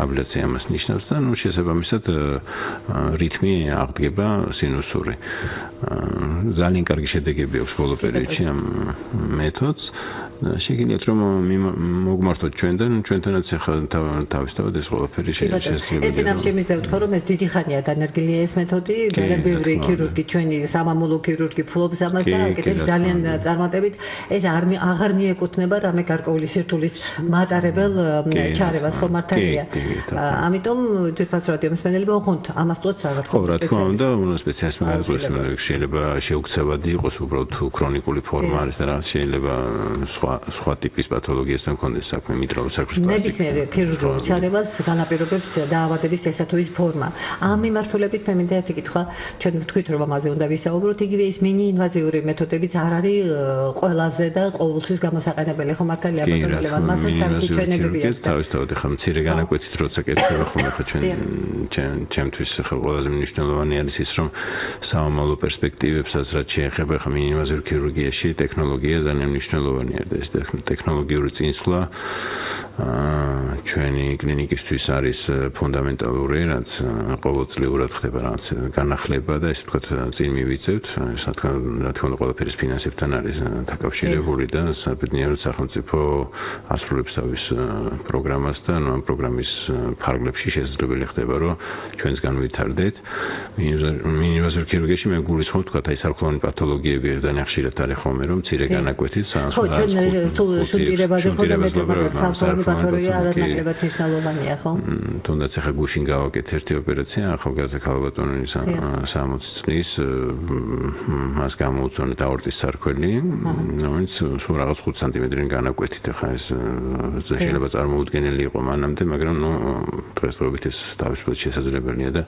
აბლაცია ამას ნიშნავს და ნუ შესაბამისად რითმი აღდგება სინუსური ძალიან კარგი შედეგები აქვს ბოლო პერიოდში ამ მეთოდს შეგიძლიათ რომ მოგმართოთ ჩვენთან ჩვენთანაც ახლა თავისთავად ეს ყველაფერი შესაძლებელია. ეს ამ შემიძლია ვთქვა რომ ეს დიდი ხანია დანერგილია ეს მეთოდი, ძალიან ბევრი ქირურგი ჩვენი სამამულო ქირურგი ფლობს ამას და აკეთებს ძალიან წარმატებით. ეს აღარ მიეკუთვნება რამე გარკვეული სირთულის მატარებელ ჩარევას ხო მართალია. ამიტომ თვითფაც რადიო მსმენელები ოღონდ ამას წვეთს რა თქმა უნდა. რა თქმა უნდა, სპეციალისტმა გააძლოს შეიძლება შეუქცევადი იყოს უბრალოდ თუ ქრონიკული ფორმა არის და რაღაც შეიძლება სხვა ტიპის პათოლოგიასთან კონდეს საქმე მიტრალოს საქმის პლასტიკა. ნებისმიერ ქირურგიულ ჩარევას განაპირობებს დაავადების ესა თუ ის ფორმა. ამ მიმართულებით მე მინდა ერთი კითხვა, ჩვენ ვთქვით რომ ამაზე უნდა ვისაუბროთ, იგივე ის მინი ინვაზიური მეთოდებიც არ არის ყველაზე და ყოველთვის გამოსაყენებელი, ხო მართალია ბატონო ლევან, მასაც თავისი ჩვენებები აქვს. თავისთავად ახლა მცირე განაკვეთით როცა კეთდება ხოლმე ხა ჩემთვის ახლა ყველაზე მნიშვნელოვანი არის ის რომ სამომავლო პერსპექტივებსაც რაც შეეხება ხა მინი ინვაზიურ ქირურგიაში ტექნოლოგია ძალიან მნიშვნელოვანია და ეს ტექნოლოგიური წინსვლა ჩვენი კლინიკისთვის არის ფუნდამენტალური, რაც ყოველწლიურად ხდება რაღაც განახლება და ესე ვთქვათ წინ მივიწევთ, რა თქმა უნდა ყველაფერი ფინანსებთან არის დაკავშირებული და საბედნიეროდ სახელმწიფო ასრულებს თავის პროგრამას და ამ პროგრამის ფარგლებში შესაძლებელი ხდება, რომ ჩვენს განვითარდეთ. მინი ინვაზიურ ქირურგიაში მე გულისხმობ ვთქვათ აი სარქლოვანი პათოლოგიები ძალიან ხშირად არის ხოლმე რომ მცირე განაკვეთით შუნტირებაზე ხოდა მეტყვი პათოლოგია არანაკლებად მნიშვნელოვანია, ხო? თუნდაც ახლა გუშინ გავაკეთე ერთი ოპერაცია, ახალგაზრდა ქალბატონის 60 წლის მას გამოუწონეთ აორტის სარქველი, რომელიც სულ რაღაც 5 სანტიმეტრიანი განაკვეთით ახლა ეს შეიძლება წარმოუდგენელი იყო მანამდე, მაგრამ ნუ დღესდღეობით ეს თავისუფლად შესაძლებელია და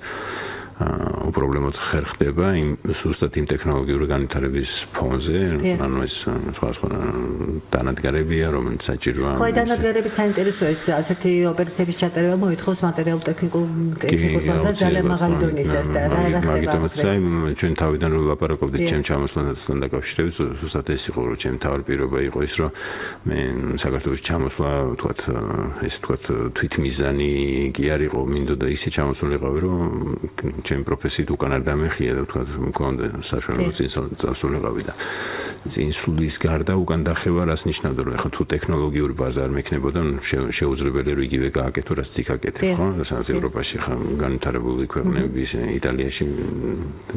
უპრობლემოდ ხერხდება იმ ზუსტად იმ ტექნოლოგიური განვითარების ფონზე, ანუ ეს სხვა დანადგარებია, რომელიც საჭიროა. ხო, დანადგარებით საინტერესოა ეს ასეთი ოპერაციების ჩატარება მოითხოვს მატერიალურ-ტექნიკურ ბაზას ძალიან მაღალი დონისას და რა ხდება. მაგიტომაც ჩვენ თავიდან რომ ვლაპარაკობდით ჩემ ჩამოსვლასთან დაკავშირებით, ზუსტად ეს იყო, რომ ჩემ თავი პირობა იყო ის, რომ მე საქართველოს ჩამოსვლა, ვთქვათ, ესე ვთქვათ, თვითმიზანი კი არ იყო, მინდოდა ისე ჩამოსულიყავი, რომ ჩემ პროფესიით უკან არ დამეხია და ვთქვათ, მქონდა საშუალება წასულიყავი და წინსვლის გარდა უკან დახევა რას ნიშნავდა, რომ ახლა თუ ტექნოლოგიური ბაზა არ მექნებოდა, შეუძლებელია რომ იგივე გააკეთო, რაც იქ აკეთებ, ხო? რასაც ევროპაში ხა განვითარებული ქვეყნების, იტალიაში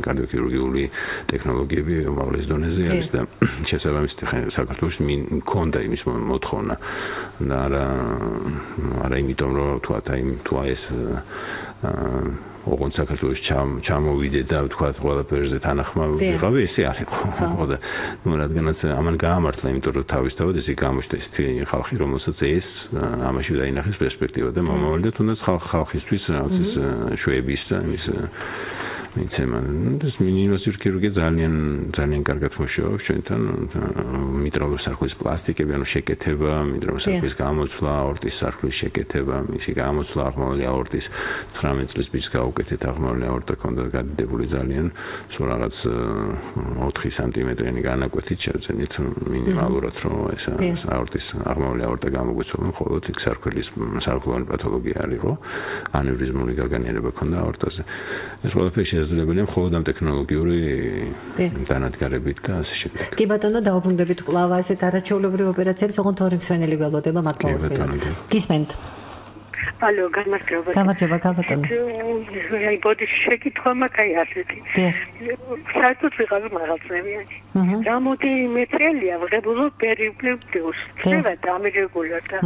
კარდიოქირურგიული ტექნოლოგიები უმაღლეს დონეზე არის და შესაბამისად ხა საქართველოს მქონდა იმის მოთხოვნა და არა იმიტომ რომ ვთქვათ, აი თუ ეს ოღონდ საქართველოს ჩამოვიდე და ვთქვათ ყველაფერზე თანახმავ ვიყავი, ესე არ იყო. ხო და ნუ რადგანაც ამან გაამართლა, იმიტომ რომ თავისთავად ესე გამოჩნდა ესეთი ხალხი, რომელსაც ეს ამაში დაინახეს პერსპექტივა და მომავალი და თუნდაც ხალხისთვის რაღაც ეს შვეების და ის მიცემა. ეს მინი ინვაზიური ქირურგია ძალიან კარგად მუშაობს ჩვენთან. მიტრალურ სარკმლის პლასტიკები, ანუ შეკეთება, მიტრალურ სარკმლის გამოცვლა, აორტის სარკმლის შეკეთება, მისი გამოცვლა, აღმავალი აორტის 19 წლის ბიჭს გაუკეთეთ, აღმავალი აორტა ქონდა გადიდებული ძალიან, სულ რაღაც 4 სანტიმეტრიანი განაკვეთით შევძენით მინიმალურად, რომ ეს აორტის აღმავალი აორტა გამოგვეცვალა, მხოლოდ იქ სარკმლოვანი პათოლოგია არ იყო, ანევრიზმული გაგანიერება ქონდა აორტაზე. ეს ყველაფერი შესაძლებელია მხოლოდ ამ ტექნოლოგიური დანადგარებით და ასე შემდეგ. კი ბატონო, დაუბრუნდებით კვლავ ასეთ არაჩვეულებრივ ოპერაციებს, ოღონდ ორი მსვენელი გველოდება მათ მოვასწრებთ. გისმენთ. ალო, გამარჯობა. გამარჯობა, ქალბატონო. აი, ბოდი შეკითხვა მაქვს ასეთი. საერთოდ ვიღარ მაღალწევიანი. გამოდი მეწელია ვღებულობ პერიკლივ პლუს. ხდება დამირეგულირდა.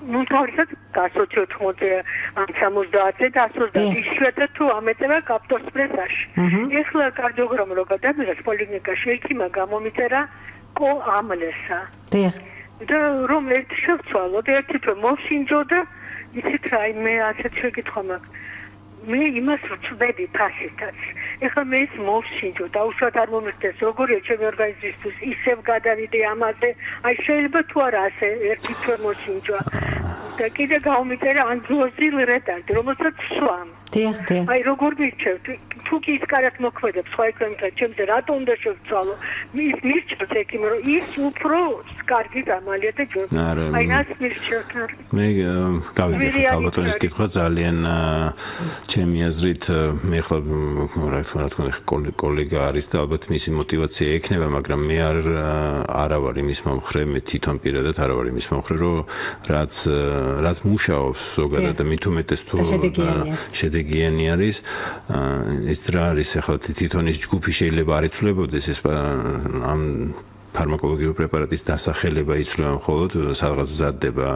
ну თავისად 180 ან 70 და 120 იშვიათად თუ ამეწევა კაპტოსპრესაში. ეხლა კარდიოგრამ რო გადავიღეს პოლიკლინიკაში ექიმა გამომიწერა ამლესა. და რომ ერთ შევცვალოთ, ერთი თვე მოვსინჯო და იცით რა, მე ასეთ შეკითხვა მაქვს. მე იმას ვწვდები ფასითაც. ეხლა მე ის მოვსინჯო და უშუალოდ არ მომიხდეს, როგორია ჩემი ორგანიზმისთვის, ისევ გადავიდე ამაზე. აი შეიძლება თუ არა ასე ერთი თვე მოსინჯვა. და კიდე გავმიწერა ანგლოზილ რეტარდი, რომელსაც სვამ. აი როგორ მირჩევთ? თუ კი ის კარგად მოქმედებს, სხვა ექიმთან ჩემზე რატო უნდა შევცვალო? ის მირჩევთ ექიმი, რომ ის უფრო კარგი დამალია და ჯობს. აი რას მირჩევთ? მე გავიგე ქალბატონის კითხვა ძალიან ჩემი აზრით მე ხლა რა თქმა უნდა კოლეგა არის და ალბათ მისი мотиваცია ექნება, მაგრამ მე არ ვარ იმის მომხრე, მე თვითონ პირადად არ ვარ იმის მომხრე, რომ რაც მუშაობს ზოგადად და მით უმეტეს თუ შედეგიანი არის ეს რა არის ახლა თვითონ ის ჯგუფი შეიძლება არ იცვლებოდეს ეს ამ ფარმაკოლოგიური პრეპარატის დასახელება იცვლება მხოლოდ სადღაც მზადდება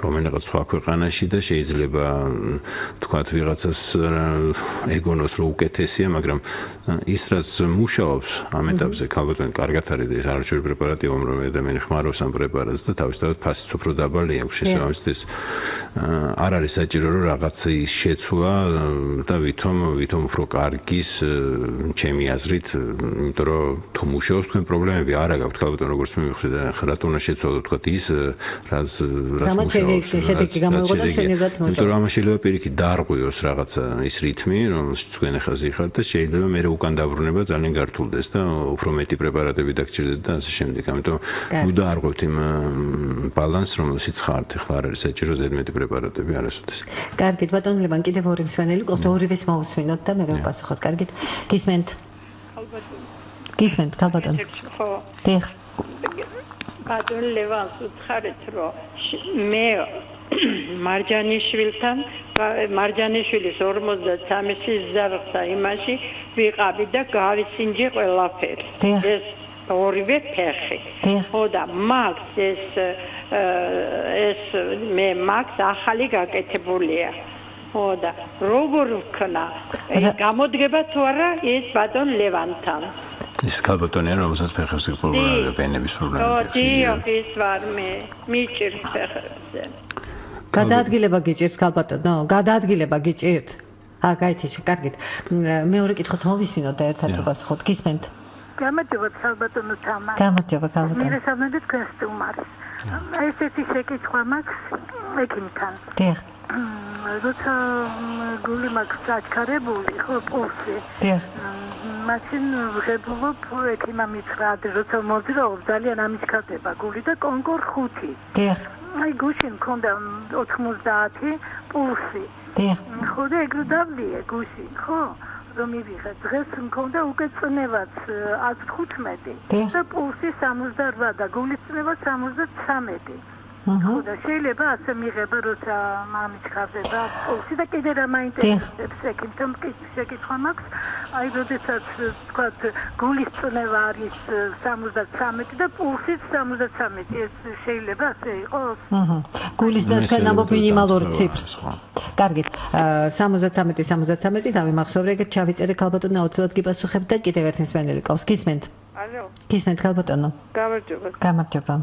რომელიღაც სხვა ქვეყანაში და შეიძლება თქვათ ვიღაცას ეგონოს რომ უკეთესია, მაგრამ ის რაც მუშაობს ამ ეტაპზე ქალბატონი კარგად არის და ეს არაჩვეულებრივი პრეპარატი უამრავი ადამიანი ხმარობს ამ პრეპარატს და თავისთავად ფასიც უფრო დაბალი აქვს შესაბამისად ეს არ არის საჭირო რომ რაღაც ის შეცვლა და ვითომ უფრო კარგის ჩემი აზრით, იმიტომ რომ თუ მუშაობს თქვენ პრობლემები არ აქვს ქალბატონი როგორც მე მივხვდი და რატო უნდა შეცვალოთ თქვათ ის რაც შედეგი გამოიღო და შენებად მუშაობს. იმიტომ რომ ამას შეიძლება პირიქით დაარღვიოს რაღაცა ის რითმი, რომელშიც თქვენ ახაზე ხართ და შეიძლება მე უკან დაბრუნება ძალიან გართულდეს და უფრო მეტი პრეპარატები დაგჭირდეთ და ასე შემდეგ. ამიტომ ნუ დაარღვევთ იმ ბალანსს, რომელშიც ხართ. ახლა არ არის საჭირო ზედმეტი პრეპარატები არასოდეს. კარგით, ბატონ ლევან, კიდევ ორი მსვენელი ყავს, ორივეს მოусვინოთ და მე ვიპასუხოთ. კარგით. გისმენთ? გისმენთ, ქალბატონ? ხო. დიახ. ბატონ ლევანს უცხარეთ, რომ მე მარჯანიშვილის 53 ზარხსა იმაში ვიყავი და გავისინჯი ყველაფერი. ეს ორივე ფეხი. ხო და მაგს ეს მე მაგს ახალი გაკეთებულია. ხო და როგორ ვქნა? გამოდგება თუ არა ეს ბატონ ლევანთან? ის ქალბატონია რომელსაც ფეხებზე პრობლემა ვენების პრობლემა აქვს. ის ვარ მე მიჭირს ფეხებზე. გადაადგილება გიჭირთ ქალბატონო? გადაადგილება გიჭირთ? გაითიშე, კარგით. მეორე კითხვაც მოვისმინოთ და ერთად ვპასუხოთ. გისმენთ? გამარჯობა ქალბატონო თამა. გამარჯობა ქალბატონო. მირესალმები თქვენ სტუმარს. ესეთი შეკითხვა მაქვს ექიმთან. დიახ. როცა გული მაქვს აჩქარებული, ხო, პულსი. დიახ. მაშინ ვღებულობ ექიმა მითხრა, როცა მოძრაობ ძალიან ამიჩქარდება გული და კონკორ 5. დიახ. აი გუში მქონდა 90 პულსი. დიახ. ხო და ეგრე დავლიე გუში, ხო? რომ მივიღე დღეს მქონდა უკვე წნევაც 115 და პულსი 68 და გულის წნევა 73. ხო და შეიძლება ასე მიღება როცა ამიჩქარდება პულსი და კიდე რა მაინტერესებს ექიმთან შეკითხვა მაქვს. აი როდესაც თქვათ გულის წნევა არის 73 და პულსიც 73, ეს შეიძლება ასე იყოს? გულის და თქვენ ამბობ მინიმალურ ციფრს. კარგით. 73 დავიმახსოვრე, ეგეთ ჩავიწერე ქალბატონო, აუცილებლად გიპასუხებ და კიდევ ერთი მსმენელი ყავს. გისმენთ? ალო. გისმენთ ქალბატონო? გამარჯობა. გამარჯობა.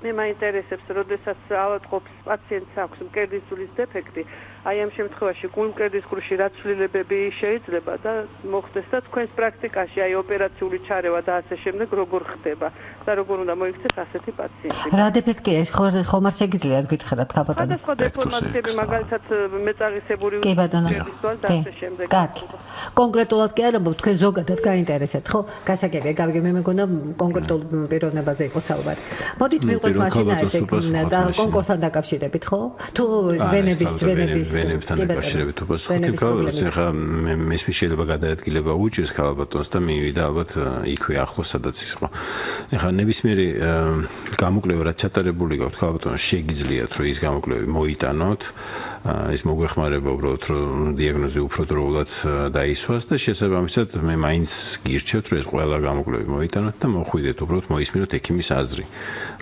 მე მაინტერესებს, როდესაც ავადმყოფს პაციენტს აქვს მკერდის ძვლის დეფექტი, აი ამ შემთხვევაში გულმკერდის ყრუში რა ცვლილებები შეიძლება და მოხდეს და თქვენს პრაქტიკაში აი ოპერაციული ჩარევა და ასე შემდეგ როგორ ხდება და როგორ უნდა მოიქცეს ასეთი პაციენტი? რა დეფექტია ეს? ხომ არ შეგიძლიათ გითხრათ ქალბატონო? სხვადასხვა დეფორმაციები, მაგალითად მეწაღისებური კი ბატონო. და ასე შემდეგ. კარგი. კონკრეტულად კი არა, თქვენ ზოგადად გაინტერესებთ, ხო? გასაგებია, გავიგე, მე მეგონა კონკრეტულ პიროვნებაზე იყო საუბარი. მოდით მივყვეთ მაშინ ასე და კონკურსთან დაკავშირებით, ხო? თუ ვენებთან დაკავშირებით უპასუხოთ, ხა მესმის შეიძლება გადაადგილება უჭირს ქალბატონს და მივიდა ალბათ იქვე ახლოს სადაც იყო. ეხლა ნებისმიერი გამოკვლევა რაც ჩატარებული გაქვთ ქალბატონს შეგიძლიათ რომ ის გამოკვლევი მოიტანოთ ის მოგვეხმარება უბრალოდ რომ დიაგნოზი უფრო დროულად დაისვას და შესაბამისად მე მაინც გირჩევთ რომ ეს ყველა გამოკვლევი მოიტანოთ და მოხვიდეთ უბრალოდ მოისმინოთ ექიმის აზრი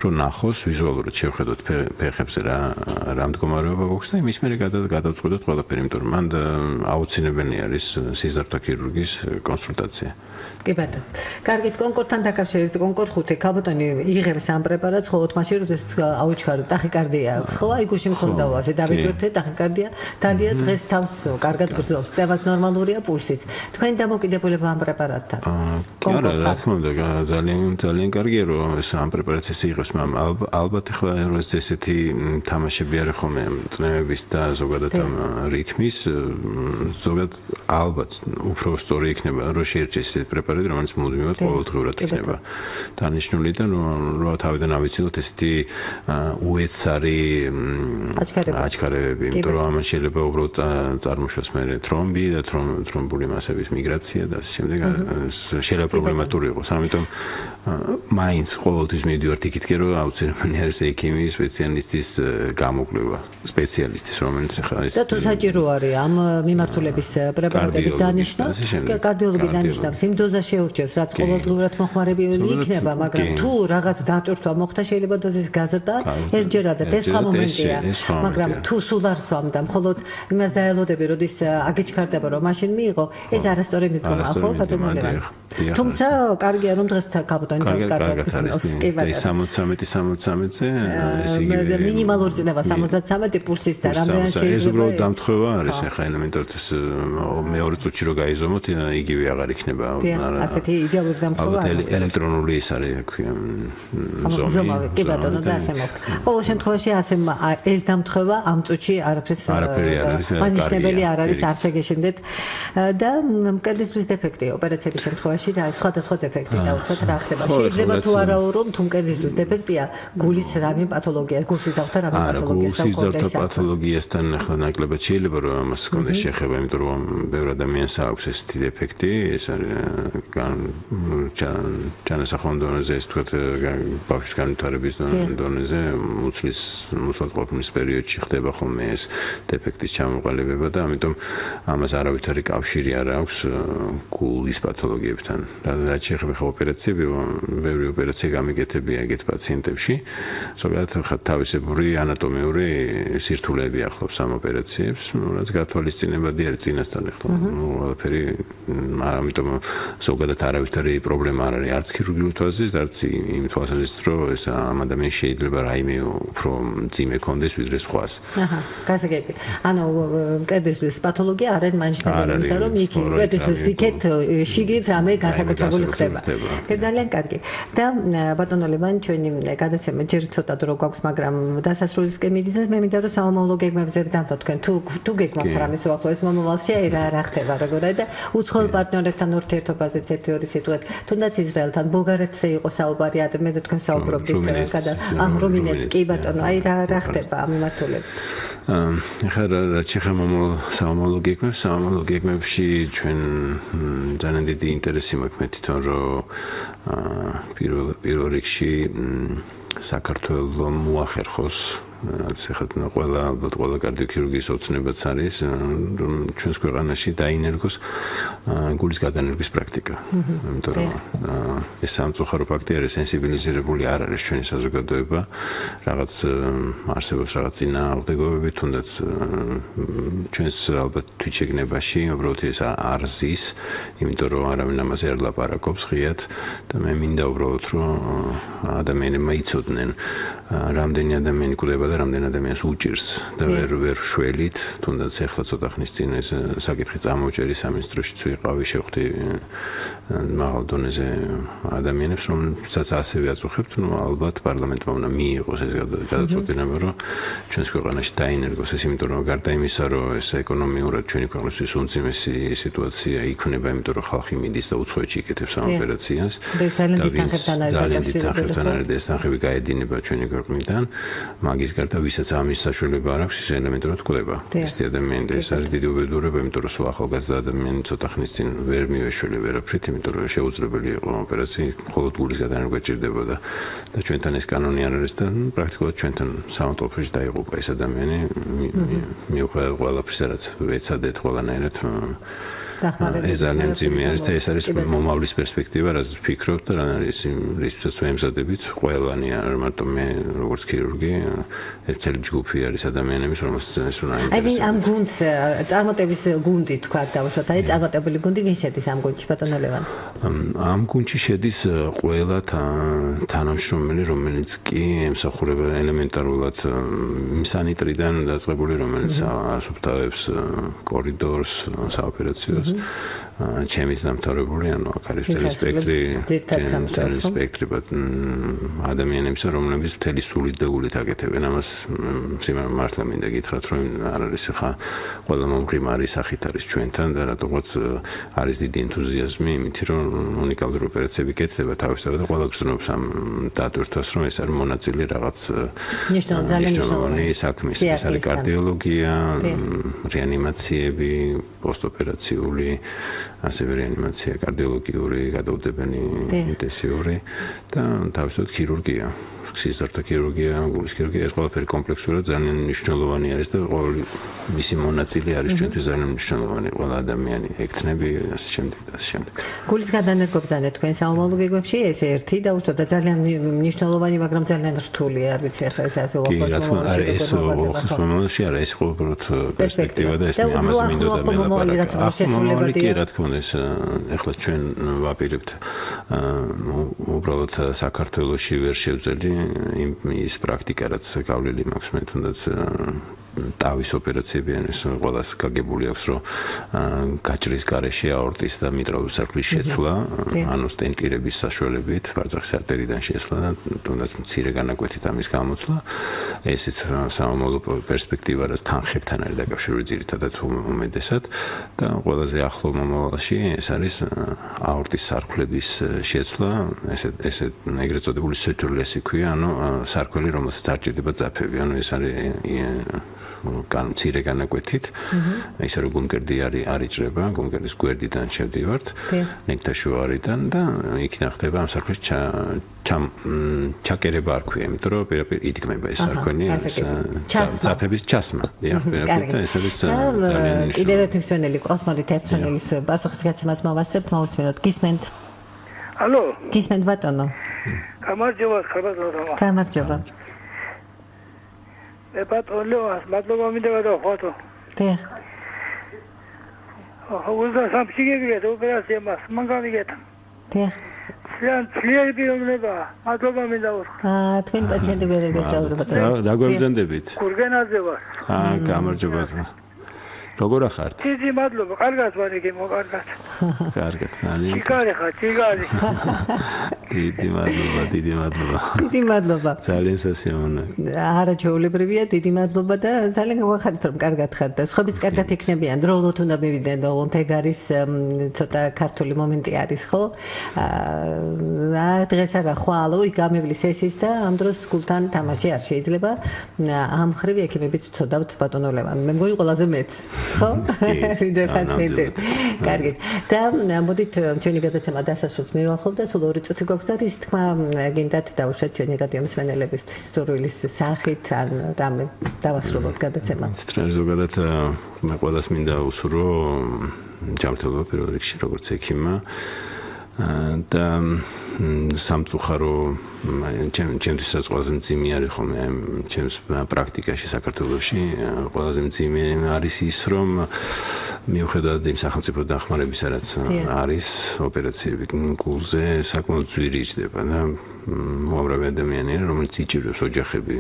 რომ ნახოს ვიზუალურად შევხედოთ ფეხებზე რა მდგომარეობა გვაქვს და იმის მერე გადავწყვეტოთ ყველაფერი იმიტომ რომ მან აუცილებელი არის სიზარდო ქირურგის კონსულტაცია კი ბატონო. კარგით, კონკორდთან დაკავშირებით, კონკორდ 5 ქალბატონი იღებს ამ პრეპარატს, ხოლო მაშინ როდესაც აუჩქაროთ ტახიკარდია აქვს, ხო? აი გუშინ მქონდა ვაზე, დავიკვირდეთ ტახიკარდია, დალია დღეს თავს კარგად გრძობს, წევას ნორმალურია პულსიც. თქვენი დამოკიდებულება ამ პრეპარატთან? არა, რა თქმა უნდა, ძალიან კარგია რომ ეს ამ პრეპარატს იღებს, მაგრამ ალბათ ახლა ეს ესეთი თამაშები არის ხოლმე წნევების და ზოგადად ამ რითმის, ზოგადად ალბათ უფრო სწორი იქნება რომ შეერჩეს ეს პრეპარატი, რომელიც მუდმივად ყოველდღიურად იქნება დანიშნული და რომ თავიდან ავიცილოთ ესეთი უეცარი აჩქარებები, იმიტომ რომ ამან შეიძლება უბრალოდ წარმოშოს მერე თრომბი და თრომბული მასების მიგრაცია და ამ შემდეგ შეიძლება პრობლემატური იყოს. ამიტომ მაინც ყოველთვის მივიდივართ იქითკენ რომ აუცილებელი არის ექიმის სპეციალისტის გამოკვლევა, სპეციალისტის რომელიც ახლა ის და თუ საჭირო არის ამ მიმართულების პრეპარატების დანიშნა, კარდიოლოგი დანიშნავს იმ დოზას შეურჩევს, რაც ყოველდღიურად მოხმარებიანი იქნება, მაგრამ თუ რაღაც დატვირთვა მოხდა, შეიძლება დოზის გაზრდა ერთჯერადად, ეს სხვა მომენტია. მაგრამ თუ სულ არ სვამდა, მხოლოდ იმას დაელოდები, როდის აგიჩქარდება, რომ მაშინ მიიღო, ეს არასწორი მიდგომა, ხო, ბატონო ლევან? თუმცა კარგია რომ დღეს ქალბატონი თავს კარგად გწნობს, კი ბატონო. 60-ზე ეს იგივე მინიმალური წნევა 73 პულსის და რამდენი შეიძლება ეს უბრალოდ დამთხევა არის ახლა ელემენტარად ეს მეორე წუთში რო გაიზომოთ, იგივე აღარ იქნება. ასეთი იდეალური დამთხევა ალბათ ელექტრონული ის არის, ქვია ზომა, კი ბატონო და ასე მოხდა. ყოველ შემთხვევაში ასე ეს დამთხევა ამ წუთში არაფრის მანიშნებელი არ არის, არ შეგეშინდეთ და მკერდისმის დეფექტი ოპერაციების შემთხვევაში რა სხვადასხვა დეფექტი დაუშვათ რა ხდება. შეიძლება თუ არა რომ თუ მკერდისმის დეფექტია, გულის რამე პათოლოგია, გულსიზარდო რამე პათოლოგიასთან გულსიზარდო პათოლოგიასთან ახლა ნაკლებად შეიძლება რომ ამას კონდეს შეხება, იმიტომ რომ ბევრ ადამიანს აქვს ესეთი დეფექტი, ეს არის ჩანასახონ დონეზე, ეს თქვათ ბავშვის განვითარების დონეზე, მუცლის მუსლათყოფნის პერიოდში ხდება ხოლმე ეს დეფექტის ჩამოყალიბება და ამიტომ ამას არავითარი კავშირი არ აქვს გულის პათოლოგიებთან. რაც შეეხება ოპერაციები, ბევრი ოპერაცია გამიგეთებია ეგეთ პაციენტებში. ზოგადად თავისებური ანატომიური სირთულეები ახლავს ამ ოპერაციებს, რაც გათვალისწინებადი არის წინასწარ ახლა. ყველაფერი ამიტომ ზოგადად არავითარი პრობლემა არ არის არც ქირურგიულ თვალსაზრისით, არც იმ თვალსაზრისით, რომ ეს ამ ადამიანს შეიძლება რაიმე უფრო მძიმე კონდეს ვიდრე სხვას. აჰა, გასაგები. ანუ მკერდისმის პათოლოგია არ არის მანიშნებელი იმისა, რომ იქ მკერდისმის იქეთ შიგით რამე განსაკუთრებული ხდება. ძალიან კარგი. და ბატონო ლევან, ჩვენი გადაცემა ჯერ ცოტა დრო გვაქვს, მაგრამ დასასრულისკენ მიდიდეს, მე მინდა რომ საომავლო გეგმებზე დავთო თქვენ. თუ გეგმავთ რამე უახლოეს მომავალში, რა ხდება, როგორ არის და უცხოელ პარტნიორებთან ურთიერთობაზეც ერთი-ორი სიტყვით, თუნდაც ისრაელთან, ბულგარეთზე იყო საუბარი, მე და თქვენ საუბრობდით ამ რომინეც, კი ბატონო, აი რა ხდება ამ მიმართულებით. ახლა რაც შეეხება საომავლო გეგმებში ჩვენ ძალიან დიდი ინტერესი მაქვს მე თვითონ რომ პირველ რიგში საქართველოს მოახერხოს რაც ახლა ყველა კარდიოქირურგიის ოცნებაც არის რომ ჩვენს ქვეყანაში დაინერგოს გულის გადანერგვის პრაქტიკა. იმიტომ რომ ეს სამწუხარო ფაქტი არის, სენსიბილიზირებული არ არის ჩვენი საზოგადოება, რაღაც არსებობს რაღაც წინააღმდეგობები, თუნდაც ჩვენს ალბათ თვითშეგნებაში უბრალოდ ეს არ ზის, იმიტომ რომ არავინ ამაზე არ ლაპარაკობს ღიად და მე მინდა უბრალოდ რომ ადამიანებმა იცოდნენ რამდენი ადამიანი კვდება და რამდენი ადამიანს უჭირს და ვერ შველით, თუნდაც ახლა ცოტა ხნის წინ ეს საკითხი წამოვჭერი სამინისტროშიც ვიყავი, შევხვდი მაღალ დონეზე ადამიანებს, რომელსაც ასევე აწუხებთ, ალბათ პარლამენტმა უნდა მიიღოს ეს გადაწყვეტილება, რომ ჩვენს ქვეყანაში დაინერგოს ეს, იმიტომ რომ გარდა იმისა, რომ ეს ეკონომიურად ჩვენი ქვეყნისთვის უმძიმესი სიტუაცია იქნება, იმიტომ რომ ხალხი მიდის და უცხოეთში იკეთებს ამ ოპერაციას. ძალიან დიდ თანხებთან არის ეს თანხები გაედინება ჩვენი ქვეყნიდან, მაგის გარდა ვისაც ამის საშუალება არ აქვს, ის ელემენტურად კვდება. ეს ადამიანი და ეს არის დიდი უბედურება, იმიტომ რომ სულ ახალგაზრდა ადამიანი ცოტა ხნის წინ ვერ მივეშველე ვერაფრით, იმიტომ რომ შეუძლებელი იყო ოპერაცია, მხოლოდ გულის გადანერგვა ჭირდებოდა და ჩვენთან ეს კანონი არ არის და პრაქტიკულად ჩვენთან სამავტყოფოში დაიღუპა ეს ადამიანი, მიუხედავად ყველაფრისა, რაც ვეცადეთ ყველანაირად ეს ძალიან მძიმე არის და ეს არის მომავლის პერსპექტივა, რაც ვფიქრობ და რა არის რისთვისაც ვემზადებით ყველანი, არ მარტო მე როგორც ქირურგი, ერთელი ჯგუფი არის ადამიანების, რომელსაც ეს უნდა ინტერესებს. აი ამ გუნდს წარმატების გუნდი თქვა დავუშვათ, აი წარმატებული გუნდი ვინ შედის ამ გუნდში ბატონო ლევან? ამ გუნდში შედის ყველა თანამშრომელი, რომელიც კი ემსახურება ელემენტარულად სანიტრიდან დაწყებული, რომელიც ასუფთავებს კორიდორს, საოპერაციოს ჩემის დამთავრებული, ანუ აქ არის მთელი სპექტრი ადამიანებისა, რომლებიც მთელი სულით და გულით აკეთებენ ამას. მართლა მინდა გითხრათ, რომ არ არის ხა ყველა მომღიმარი სახით არის ჩვენთან და რატომაც არის დიდი ენთუზიაზმი იმით, რომ უნიკალური ოპერაციები კეთდება თავისთავად და ყველა გრძნობს ამ დატვირთვას, რომ ეს არის მონაწილე რაღაც მნიშვნელოვანი საქმის. ეს არის კარდიოლოგია, რეანიმაციები, პოსტოპერაციული, ასევე რეანიმაცია, კარდიოლოგიური, გადაუდებანი, ინტენსიური და თავისთავად ქირურგია. სიზართა ქირურგია, გულის ქირურგია, ეს ყველაფერი კომპლექსურად ძალიან მნიშვნელოვანი არის და ყოველი მისი მონაწილე არის ჩვენთვის ძალიან მნიშვნელოვანი, ყველა ადამიანი, ექთნები, ასე შემდეგ და ასე შემდეგ. გულის გადანერგობაზე თქვენ საომავლო გეგმებში ეს ერთი და უშუალოდ ძალიან მნიშვნელოვანი, მაგრამ ძალიან რთული არ ვიცი ახლა ეს ასე უახლოს არა, ეს ყოველდღიურად პერსპექტივა და ეს ამაზე მინდოდა მელაპარაკა. კი, რა თქმა უნდა, ეს ახლა ჩვენ ვაპირებთ უბრალოდ საქართველოში ვერ შევძელი ის პრაქტიკა, რაც გავლილი მაქვს მე თუნდაც ტავის ოპერაციები არის ყველას გაგებული აქვს, რომ გაჭრის გარეშე აორტის და მიტრალური სარკმლის შეცვლა, ანუ სტენტირების საშუალებით ბარძახის არტერიდან შესვლა და თუნდაც მცირე განაკვეთით ამის გამოცვლა. ესეც სამომავლო პერსპექტივა, რაც თანხებთან არის დაკავშირებული ძირითადად უმეტესად და ყველაზე ახლო მომავალში ეს არის აორტის სარკმლების შეცვლა, ესე ეგრეთ წოდებული სეთურლესი ქვია, ანუ სარკმელი, რომელსაც არ ჭირდება ძაფები, ანუ ეს არის მცირე განაკვეთით, ისე რომ გუმგერდი არ იჭრება, გუმგერდის გვერდიდან შევდივართ, ნექტაშუარიდან და იქიდან ხდება ამ სარკმლის ჩაკერება არ ქვია, იმიტომ რომ პირაპირ იდგმება ეს სარკმელი, ძაფების ჩასმა. პირაპირ და ეს არის ძალიან კიდევ ერთი მსვენელი ყავს, მოდით ერთ მსვენელის პასუხისგაცემას მოვასწრებთ, მოვუსმენოთ. გისმენთ? ალო? გისმენთ ბატონო? გამარჯობა, ხარაზანიშვილი. გამარჯობა. ბატონო, მადლობა მინდა გადავხატო. დიახ. უზა სამშიგეგრეთ ოპერაცია მას მან გამიგეთა. დიახ. ძალიან პიროვნება, მადლობა მინდა უთხრა. თქვენ პაციენტები ვერ გესაუბრებთ ბატონო. რა გვემზადებით? გურგენაზე ვარ. გამარჯობა. როგორ ახართ? დიდი მადლობა, კარგად ვარ იგი მოკარგად. კარგად, ძალიან. ჩიგარი ხარ, ჩიგარი. დიდი მადლობა. დიდი მადლობა. ძალიან სასიამოვნოა. არაჩვეულებრივია, დიდი მადლობა და ძალიან გავახარით რომ კარგად ხართ და სხვაებიც კარგად იქნებიან. დროულად უნდა მივიდნენ და თეგ არის ცოტა ქართული მომენტი არის, ხო? დღეს არა ხვალ, გამივლის ესის და ამ დროს გულთან თამაში არ შეიძლება. ამ ხრივ ექიმებიც ვწოდავთ ბატონო ლევან. მე მგონი ყველაზე მეც ხო? ვიდრე პაციენტები. კარგით. და მოდით ჩვენი გადაცემა დასასრულს მივახავ და სულ 2 წუთი გვაქვს და რის თქმა გინდათ დავუშვათ ჩვენი რადიო მსმენელებისთვის სურვილის სახით ან რამე დავასრულოთ გადაცემა. ზოგადად მე ყველას მინდა უსურვო ჯანმრთელობა პირველ რიგში როგორც ექიმმა და სამწუხარო ჩემთვის რაც ყველაზე მძიმე არის ხოლმე ჩემს პრაქტიკაში საქართველოში ყველაზე მძიმე არის ის რომ მიუხედავად იმ სახელმწიფო დახმარებისა რაც არის ოპერაციები გულზე საკმაოდ ძვირი იჭდება და უამრავი ადამიანია რომელიც იჭირებს ოჯახები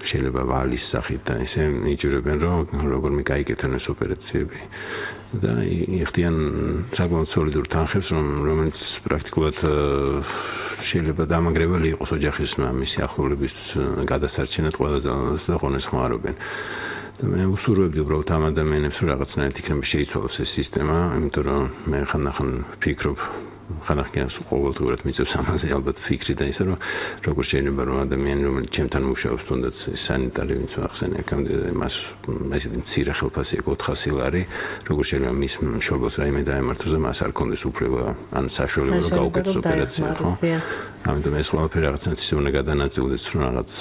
შეიძლება ვალის სახით და ესე იჭირებენ რომ როგორ მიკაიკეთონ ეს ოპერაციები და იხდიან საკმაოდ სოლიდურ თანხებს რომელიც პრაქტიკულად შეიძლება დამანგრეველი იყოს ოჯახის მისი ახლობლების გადასარჩენად ყველაზე და ღონეს ხმარობენ. და მე უსურვებდი უბრალოდ ამ ადამიანებს რომ რაღაცნაირად იქნება შეიცვალოს ეს სისტემა, იმიტომ რომ მე ხანდახან ვფიქრობ ხანახკიანს ყოველდღურად მიწევს ამაზე ალბათ ფიქრი და ისე რომ როგორ შეიძლება რომ ადამიანი რომელიც ჩემთან მუშაობს თუნდაც სანიტარი ვინც ახსენე აქამდე მას ესეთი მცირე ხელფასი 400 ლარი როგორ შეიძლება მის მშობელს რაიმე დაემართოს და მას არ კონდეს უფლება ან საშუალება რომ გაუკეთოს ოპერაცია ხო ამიტომ ეს ყველაფერი რაღაცნაირად ისე უნდა გადანაწილდეს რომ რაღაც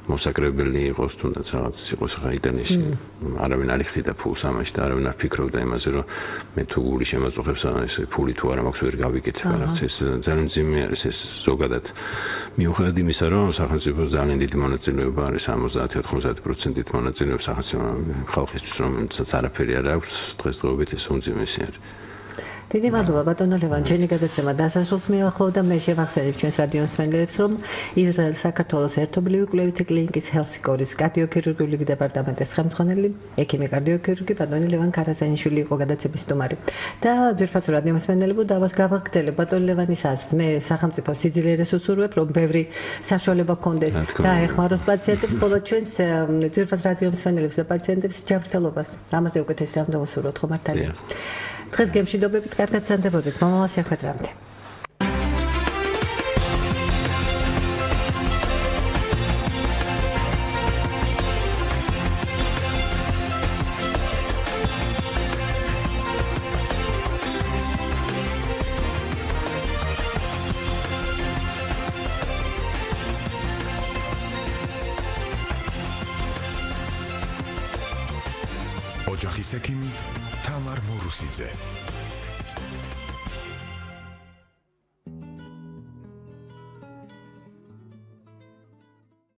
მოსაკრებელი იყოს თუნდაც რაღაც იყოს ხა იტალიაში არავინ არ იხდიდა ფულს ამაში და არავინ არ ფიქრობდა იმაზე რომ მე თუ გული შემაწუხებს ესე ფული თუ არა მაქვს ვერ გავიკეთებ რაღაც ეს ძალიან მძიმე არის ეს ზოგადად მიუხედავად იმისა რომ სახელმწიფო ძალიან დიდი მონაწილეობა არის 70-90%-ით მონაწილეობს სახელმწიფო ხალხისთვის რომელსაც არაფერი არ აქვს დღესდღეობით ეს უმძიმესი არის დიდი მადლობა ბატონო ლევან, ჩვენი გადაცემა დასასრულს მიახლოვდა და მე შევახსენებ ჩვენს რადიო მსმენელებს, რომ ისრაელ-საქართველოს ერთობლივი კვლევითი კლინიკის ჰელსინკის კარდიოქირურგიული დეპარტამენტის ხელმძღვანელი, ექიმი კარდიოქირურგი ბატონი ლევან Karazanishvili იყო გადაცემის სტუმარი. და ძვირფასო რადიო მსმენელებო, დავას გავაგრძელებ ბატონ ლევანის აზრს. მე სახელმწიფო სიძლიერეს უსურვებ, რომ ბევრი საშუალება გქონდეს და ეხმაროს პაციენტებს, ხოლო ჩვენს ძვირფას რადიო მსმენელებს და პაციენტებს ჯანმრთელობას. ამაზე უკეთეს რამ დავუსურვოთ, ხო მართალია? დღეს გემშვიდობებით კარგად გრძანდებოდეთ მომავალ შეხვედრამდე. ოჯახის ექიმი თამარ მურუსიძე